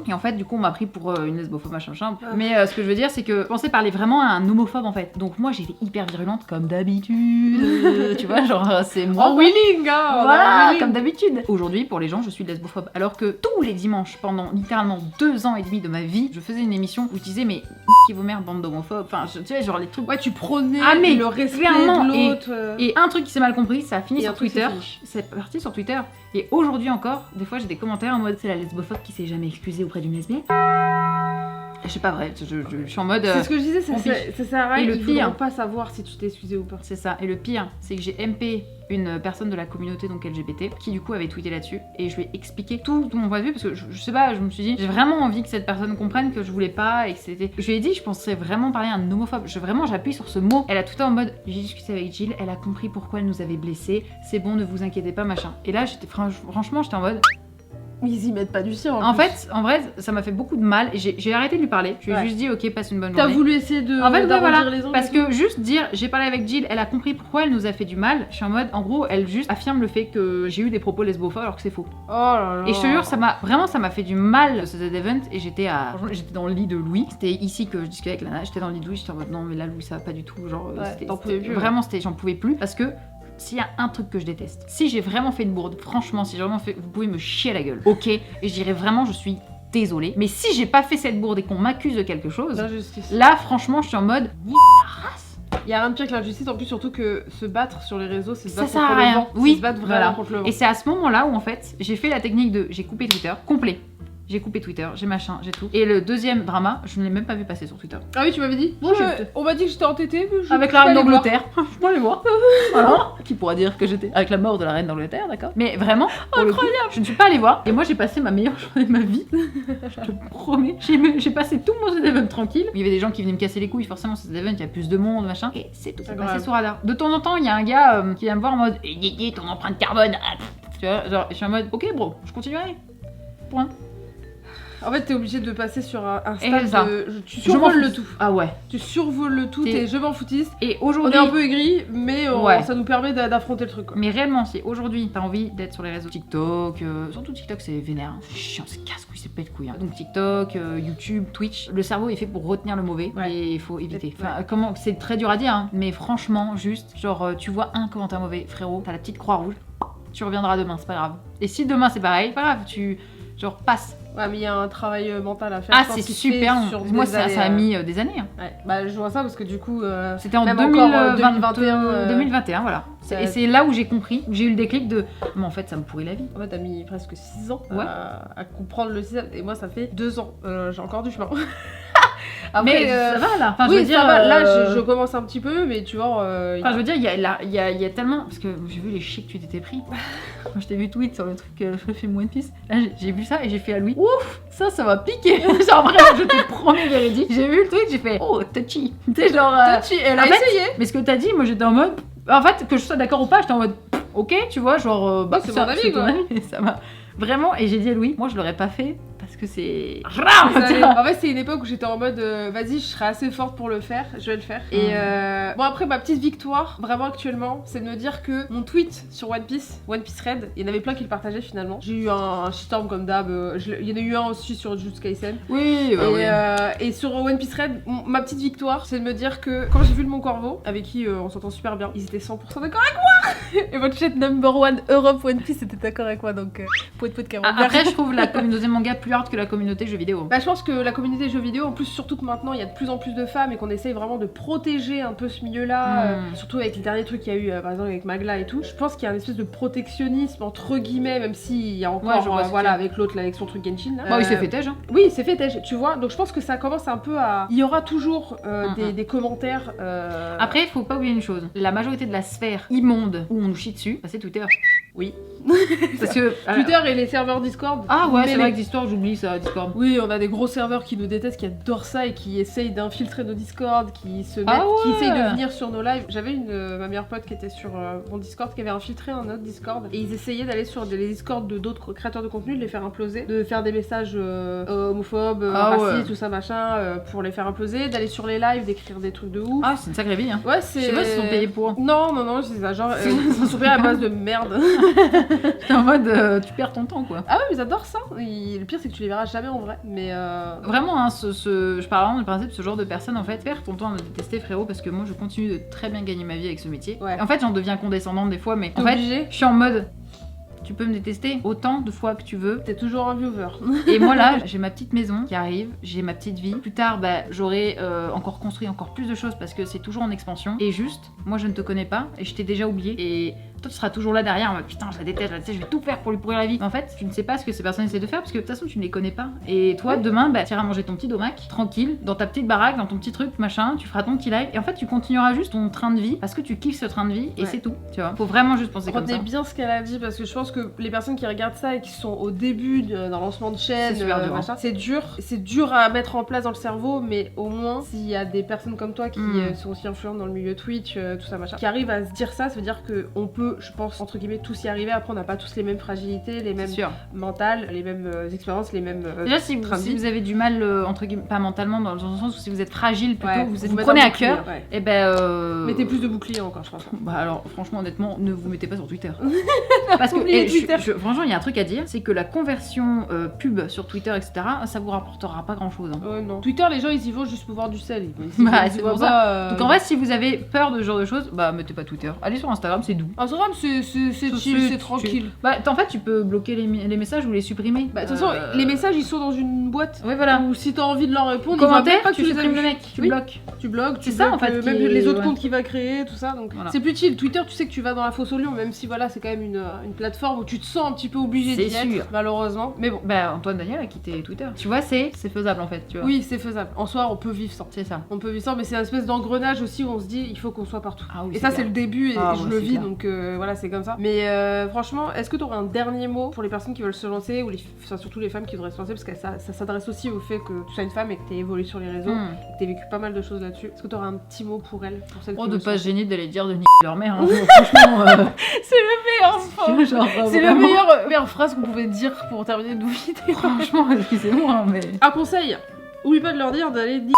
et en fait, du coup, on m'a pris pour une lesbophobe, machin, machin. Mais ce que je veux dire, c'est que je pensais parler vraiment à un homophobe, en fait. Donc moi, j'étais hyper virulente, comme d'habitude, tu vois, genre, c'est moi. En wheeling, hein. Voilà, en wheeling. comme d'habitude. Aujourd'hui, pour les gens, je suis lesbophobe. Alors que tous les dimanches, pendant littéralement 2 ans et demi de ma vie, je faisais une émission où je disais, mais qui vos mères, bande d'homophobes. Enfin, tu sais, genre les trucs. Ouais, tu prônais Ah, mais le respect clairement, de l'autre. Et un truc qui s'est mal compris, ça a fini Et sur un truc, Twitter. c'est fini. C'est parti sur Twitter. Et aujourd'hui encore, des fois, j'ai des commentaires en mode, c'est la lesbophobe qui s'est jamais excusée auprès d'une lesbienne. Je sais pas vrai, je suis en mode. C'est ce que je disais, ça sert à rien. Et le Ils pire- voudront pas savoir si tu t'es excusé ou pas. C'est ça. Et le pire, c'est que j'ai MP une personne de la communauté donc LGBT qui du coup avait tweeté là-dessus et je lui ai expliqué tout mon point de vue parce que je sais pas, je me suis dit j'ai vraiment envie que cette personne comprenne que je voulais pas et que c'était. Je lui ai dit je pensais vraiment parler à un homophobe. J'appuie sur ce mot. Elle a tout en mode j'ai discuté avec Jill, elle a compris pourquoi elle nous avait blessés. C'est bon, ne vous inquiétez pas machin. Et là j'étais franchement j'étais en mode. Mais ils y mettent pas du sien En fait, en vrai, ça m'a fait beaucoup de mal et j'ai arrêté de lui parler. Je lui ai juste dit ok, passe une bonne T'as journée. voulu essayer de En fait, ouais, d'arrondir voilà, les angles parce et tout. que juste dire j'ai parlé avec Jill, elle a compris pourquoi elle nous a fait du mal. Je suis en mode, en gros, elle juste affirme le fait que j'ai eu des propos lesbophobes alors que c'est faux. Oh là là. Et je te jure, ça m'a fait du mal ce event et j'étais dans le lit de Louis. C'était ici que je discutais avec Lana, j'étais dans le lit de Louis, j'étais en mode non mais là Louis ça va pas du tout, genre Ouais, t'en pouvais plus, vraiment j'en pouvais plus parce que s'il y a un truc que je déteste, si j'ai vraiment fait une bourde, franchement, si j'ai vraiment fait, vous pouvez me chier à la gueule, ok, et je dirais vraiment, je suis désolée. Mais si j'ai pas fait cette bourde et qu'on m'accuse de quelque chose, L'injustice. là, franchement, je suis en mode, race. Il y a rien de pire que l'injustice, en plus surtout que se battre sur les réseaux, c'est se Ça battre sert contre à le rien. vent. Oui, C'est se battre vraiment voilà. contre le vent. Et c'est à ce moment-là où en fait, j'ai fait la technique de, j'ai coupé Twitter complet. J'ai coupé Twitter, j'ai machin, j'ai tout. Et le deuxième drama, je ne l'ai même pas vu passer sur Twitter. Ah oui, tu m'avais dit Bon, on m'a dit que j'étais entêtée, mais je Avec peux la pas reine aller voir. d'Angleterre. Je peux aller voir. Voilà. Qui pourra dire que j'étais avec la mort de la reine d'Angleterre, d'accord. Mais vraiment, pour le coup, je ne suis pas allée voir. Et moi, j'ai passé ma meilleure journée de ma vie. Je te promets. J'ai passé tout mon event tranquille. Il y avait des gens qui venaient me casser les couilles. Forcément, cet event, il y a plus de monde, machin. Et c'est tout. C'est Incroyable. passé sous radar. De temps en temps, il y a un gars qui vient me voir en mode ton empreinte carbone. Ah, tu vois, genre, je suis en mode ok, bro, je continuerai. Point. En fait, t'es obligé de passer sur un Et stade ça. tu Je m'en survoles le fous. tout. Ah ouais. Tu survoles le tout, t'es je m'en foutiste. Et On est aujourd'hui. un peu aigri, mais Ouais. ça nous permet d'affronter le truc, quoi. Mais réellement, si aujourd'hui t'as envie d'être sur les réseaux TikTok, surtout TikTok c'est vénère, hein. C'est chiant, c'est casse-couille, c'est pète couille. Hein. Donc TikTok, YouTube, Twitch, le cerveau est fait pour retenir le mauvais Ouais. et il faut éviter. Enfin, comment, c'est très dur à dire, hein, mais franchement, juste, genre, tu vois un commentaire mauvais, frérot, t'as la petite croix rouge, tu reviendras demain, c'est pas grave. Et si demain c'est pareil, pas grave, tu Genre, passe. Ouais, mais il y a un travail mental à faire. Ah, je pense, c'est qui se super fait long. sur Moi, des ça années, a mis des années. Hein. Ouais. Bah, je vois ça parce que du coup. C'était en Même encore, 2021. 2021, voilà. ça- Et c'est là où j'ai compris, où j'ai eu le déclic de. Mais en fait, ça me pourrit la vie. En fait, t'as mis presque 6 ans Ouais. à comprendre le système. Et moi, ça fait 2 ans. J'ai encore du chemin. Mais ça va là. Enfin, oui, je veux dire, ça va. Là, je commence un petit peu, mais tu vois. Enfin, je veux dire, il y a tellement. Parce que j'ai vu les chics que tu t'étais pris. Quand je t'ai vu tweet sur le truc le film One Piece, là j'ai vu ça et j'ai fait à Louis, ouf, ça va piquer. Genre vraiment, je te promets véridique. J'ai vu le tweet, j'ai fait, oh, touchy. Tu sais, genre. Elle a en fait, essayé. Mais ce que t'as dit, moi j'étais en mode. En fait, que je sois d'accord ou pas, j'étais en mode, ok, tu vois, genre. Bah, c'est mon avis, ton quoi. avis, et ça m'a. Vraiment, et j'ai dit à Louis, moi je l'aurais pas fait parce que c'est. En fait, c'est une époque où j'étais en mode vas-y, je serai assez forte pour le faire, je vais le faire. Et bon, après, ma petite victoire, vraiment actuellement, c'est de me dire que mon tweet sur One Piece Red, il y en avait plein qui le partageaient finalement. J'ai eu un shitstorm comme d'hab, il y en a eu un aussi sur Jujutsu Kaisen. Oui, Et, oui. et sur One Piece Red, ma petite victoire, c'est de me dire que quand j'ai vu le Mon Corvo, avec qui on s'entend super bien, ils étaient 100% d'accord avec moi. Et votre chat number one Europe One Piece était d'accord avec moi, donc pot de camembert. Après, je trouve la communauté manga plus hard que la communauté jeux vidéo. Bah, je pense que la communauté jeux vidéo, en plus, surtout que maintenant il y a de plus en plus de femmes et qu'on essaye vraiment de protéger un peu ce milieu-là, surtout avec les derniers trucs qu'il y a eu, par exemple avec Magla et tout. Je pense qu'il y a une espèce de protectionnisme entre guillemets, même s'il y a encore, Ouais, je vois ce voilà, qu'il y a. avec l'autre, là, avec son truc Genshin. Là. Bah, il s'est fait tège, hein. Oui, c'est fait, tu vois. Donc je pense que ça commence un peu à. Il y aura toujours des commentaires. Après, il faut pas oublier une chose. La majorité de la sphère immonde où on nous chie dessus, bah, c'est Twitter. Oui. Parce que. Twitter et les serveurs Discord. Ah ouais, mais c'est les- vrai que Discord, j'oublie ça, Discord. Oui, on a des gros serveurs qui nous détestent, qui adorent ça et qui essayent d'infiltrer nos Discord, qui se mettent, Ah ouais. qui essayent de venir sur nos lives. J'avais ma meilleure pote qui était sur mon Discord, qui avait infiltré un autre Discord et ils essayaient d'aller sur les Discord de d'autres créateurs de contenu, de les faire imploser, de faire des messages homophobes, racistes, ouais. tout ça machin, pour les faire imploser, d'aller sur les lives, d'écrire des trucs de ouf. Ah, c'est une sacrée vie, hein. Ouais, Je c'est. sais pas s'ils sont payés pour. Non, c'est ça. Genre, ils sont payés à base de merde. T'es en mode, tu perds ton temps, quoi. Ah ouais, mais ils adorent ça. Le pire, c'est que tu les verras jamais en vrai. Mais. Vraiment, hein, je parle vraiment du principe, ce genre de personne, en fait, perds ton temps à me détester, frérot, parce que moi, je continue de très bien gagner ma vie avec ce métier. Ouais. En fait, j'en deviens condescendante des fois, mais T'es en fait, obligé. je suis en mode, tu peux me détester autant de fois que tu veux. T'es toujours un viewer. Et moi là, j'ai ma petite maison qui arrive, j'ai ma petite vie. Plus tard, bah, j'aurai encore construit encore plus de choses parce que c'est toujours en expansion. Et juste, moi je ne te connais pas et je t'ai déjà oublié. Et toi tu seras toujours là derrière en mode putain, je la déteste, je vais tout faire pour lui pourrir la vie. Mais en fait, tu ne sais pas ce que ces personnes essaient de faire parce que de toute façon tu ne les connais pas. Et toi, demain, bah, tu iras manger ton petit domac, tranquille, dans ta petite baraque, dans ton petit truc, machin, tu feras ton petit live. Et en fait, tu continueras juste ton train de vie parce que tu kiffes ce train de vie et Ouais. c'est tout. Tu vois, faut vraiment juste penser comme Retenez ça. bien ce qu'elle a dit parce que je pense que les personnes qui regardent ça et qui sont au début d'un lancement de chaîne, C'est super dur, machin, c'est dur à mettre en place dans le cerveau, mais au moins s'il y a des personnes comme toi qui sont aussi influentes dans le milieu Twitch, tout ça machin, qui arrivent à se dire ça veut dire que on peut, je pense entre guillemets, tous y arriver. Après, on n'a pas tous les mêmes fragilités, les mêmes C'est sûr. mentales, les mêmes expériences, les mêmes. Déjà, si train de vie. vous avez du mal, entre guillemets, pas mentalement, dans le sens où si vous êtes fragile plutôt, Ouais, vous mettez prenez un à bouclier, cœur, ouais. et ben. Mettez plus de boucliers encore, je pense. Bah alors, franchement, honnêtement, ne vous mettez pas sur Twitter. Parce que, Oubliez et Twitter. franchement, il y a un truc à dire, c'est que la conversion pub sur Twitter, etc., ça vous rapportera pas grand chose. Non. Twitter, les gens, ils y vont juste pour voir du sel. Bah, Ils c'est voient pour pas, Donc en vrai, si vous avez peur de ce genre de choses, bah mettez pas Twitter. Allez sur Instagram, c'est doux. Instagram, c'est chill, c'est tranquille. Bah, en fait, tu peux bloquer les messages ou les supprimer. Bah, de toute façon, les messages ils sont dans une boîte. Ouais, voilà. Ou si t'as envie de leur répondre, il va Commentaire, même pas que tu les supprimes as le vus. mec, tu Oui. bloques. Tu bloques, C'est ça, en fait, même qui est- les autres ouais. comptes qu'il va créer, tout ça. Donc Voilà. c'est plus chill. Twitter, tu sais que tu vas dans la fosse au lion, même si voilà, c'est quand même une plateforme où tu te sens un petit peu obligé d'y C'est sûr. être, malheureusement. Mais bon, Bah, Antoine Daniel a quitté Twitter. Tu vois, c'est faisable en fait, tu vois. oui, c'est faisable. En soi, on peut vivre sans. C'est ça. On peut vivre sans, mais c'est une espèce d'engrenage aussi où on se dit il faut qu'on soit partout. Ah oui, Et ça, clair. c'est le début et Ah je ouais, le c'est vis, clair. donc voilà, c'est comme ça. Mais franchement, est-ce que tu aurais un dernier mot pour les personnes qui veulent se lancer, ou enfin, surtout les femmes qui voudraient se lancer, parce que ça s'adresse aussi au fait que tu sois une femme et que tu aies évolué sur les réseaux, que tu aies vécu pas mal de choses là-dessus. Est-ce que tu aurais un petit mot pour elles, pour celles qui Oh, de veulent se pas se lancer gêner d'aller dire de niquer leur mère. Hein. Franchement, C'est le meilleur genre, C'est la vraiment. meilleure phrase qu'on pouvait dire pour terminer une vidéo. Franchement, excusez-moi, mais. Un conseil Oublie pas de leur dire d'aller dire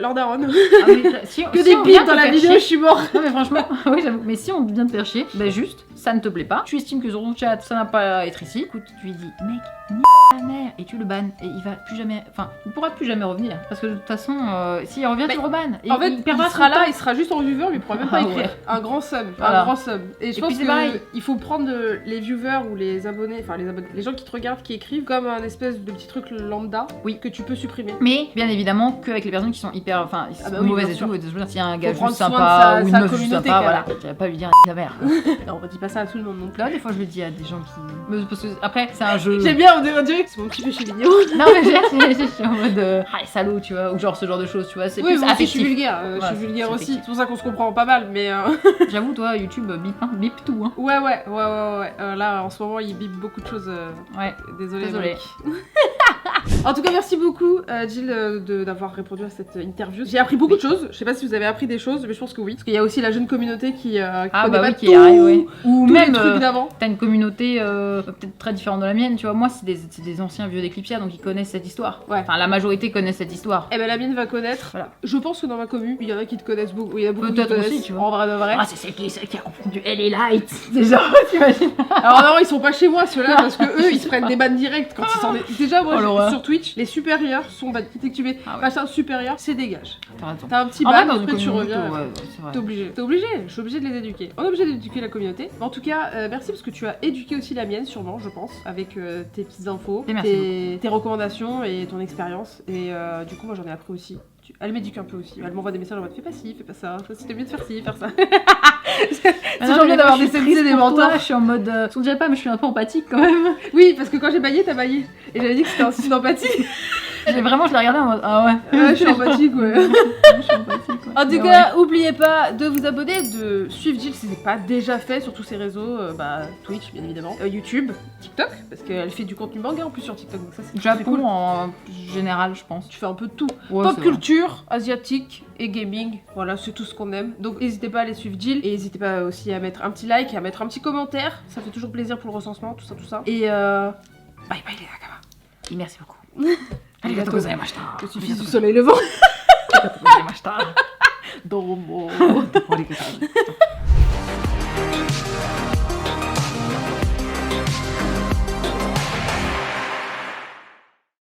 leur daronne. Ah, mais si, Que si des on vient bips te dans la faire vidéo, chier- je suis mort. Non mais franchement, oui j'avoue. Mais si on vient te faire chier, bah juste, ça ne te plaît pas. Tu estimes que sur ton chat, ça n'a pas à être ici. Écoute, tu lui dis, mec, ni ta mère, et tu le bannes. Et il va plus jamais, enfin, il pourra plus jamais revenir. Parce que de toute façon, s'il revient, Mais tu le rebannes. Et En fait, il il perdra sera son temps. là, il sera juste en viewer, mais il pourra même pas Ah écrire. ouais. Un grand sub, Voilà. un grand sub. Et je Et pense puis c'est pareil. qu'il faut prendre les viewers ou les abonnés, enfin les abonnés, les gens qui te regardent, qui écrivent, comme un espèce de petit truc lambda, Oui. que tu peux supprimer. Mais bien évidemment qu'avec les personnes qui sont hyper, enfin, Ah bah oui, mauvaises bien et sûr. tout, je veux dire, s'il y a un gars prendre juste soin de sympa ou une sa meuf juste communauté, sympa, quand voilà, même. tu vas pas lui dire ta mère. Non, on dit pas ça à tout le monde non plus. Là, des fois, je le dis à des gens qui. Mais parce que après, c'est un jeu. J'aime bien, on dirait c'est mon petit péché mignon. Non, mais je suis en mode. Ah, les salauds, tu vois, ou genre ce genre de choses, tu vois, c'est Oui, plus moi aussi, je affectif. suis vulgaire, je Voilà, suis vulgaire c'est aussi. affectif. C'est pour ça qu'on se comprend pas mal, mais J'avoue, toi, YouTube, bip tout, hein. ouais. Là, en ce moment, il bip beaucoup de choses. Ouais. Désolée. Désolée. En tout cas, merci beaucoup, Jill, d'avoir répondu à cette interview. J'ai appris beaucoup de choses. Je sais pas si vous avez appris des choses, mais je pense que oui. Parce qu'il y a aussi la jeune communauté qui Ah, connaît bah pas oui, qui tout, arrive, ouais. Ou tous même. les trucs d'avant. T'as une communauté peut-être très différente de la mienne, tu vois. Moi, c'est des anciens vieux d'Eclipsia, donc ils connaissent cette histoire. Ouais. Enfin, la majorité connaissent cette histoire. Eh ben, la mienne va connaître. Voilà. Je pense que dans ma commune, il y en a qui te connaissent beaucoup. Il y en a beaucoup qui te Peut-être aussi, connaissent. tu vois. En vrai de vrai. Ah, c'est celle qui a confondu elle et Light. C'est genre, t'imagines. Alors non, ils sont pas chez moi ceux-là parce que eux ils se prennent des bannes directes quand ils sont déjà moi Oh, l'horreur. sur Twitch les supérieurs sont bannés. Dès que tu mets Ah ouais. machin supérieur, c'est dégage. T'as raison. T'as un petit En vrai, ban, dans une après tu communauté, reviens. ouais, c'est vrai. T'es obligé. T'es obligé. Je suis obligée de les éduquer. On est obligé d'éduquer la communauté. Mais en tout cas, merci parce que tu as éduqué aussi la mienne sûrement, je pense, avec tes petites infos, Et merci tes recommandations et ton expérience. Et du coup, moi j'en ai appris aussi. Elle m'éduque un peu aussi. Elle m'envoie des messages en mode fais pas ci, fais pas ça. C'était mieux de faire ci, faire ça. C'est toujours bien d'avoir des sensei, des mentors. Je suis en mode. On dirait pas, mais je suis un peu empathique quand même. Oui, parce que quand j'ai baillé, t'as baillé. Et j'avais dit que c'était un signe d'empathie. Je l'ai regardé en mode. Ah ouais. Ouais, je suis empathique, ouais. Je suis empathique, ouais. En tout Mais cas, oubliez pas de vous abonner, de suivre Jill si ce n'est pas déjà fait sur tous ses réseaux, Twitch bien évidemment, YouTube, TikTok, parce qu'elle fait du contenu manga en plus sur TikTok, donc ça c'est Japon cool. en général, je pense. Tu fais un peu de tout. Ouais, Pop c'est vrai. culture, asiatique et gaming, voilà, c'est tout ce qu'on aime. Donc n'hésitez pas à aller suivre Jill et n'hésitez pas aussi à mettre un petit like, à mettre un petit commentaire, ça fait toujours plaisir pour le recensement, tout ça. Et bye bye les Nakama. Et merci beaucoup. Arigato gozaimashita. Je suis fils du soleil levant. Arigato gozaimashita. Domo. Arigato.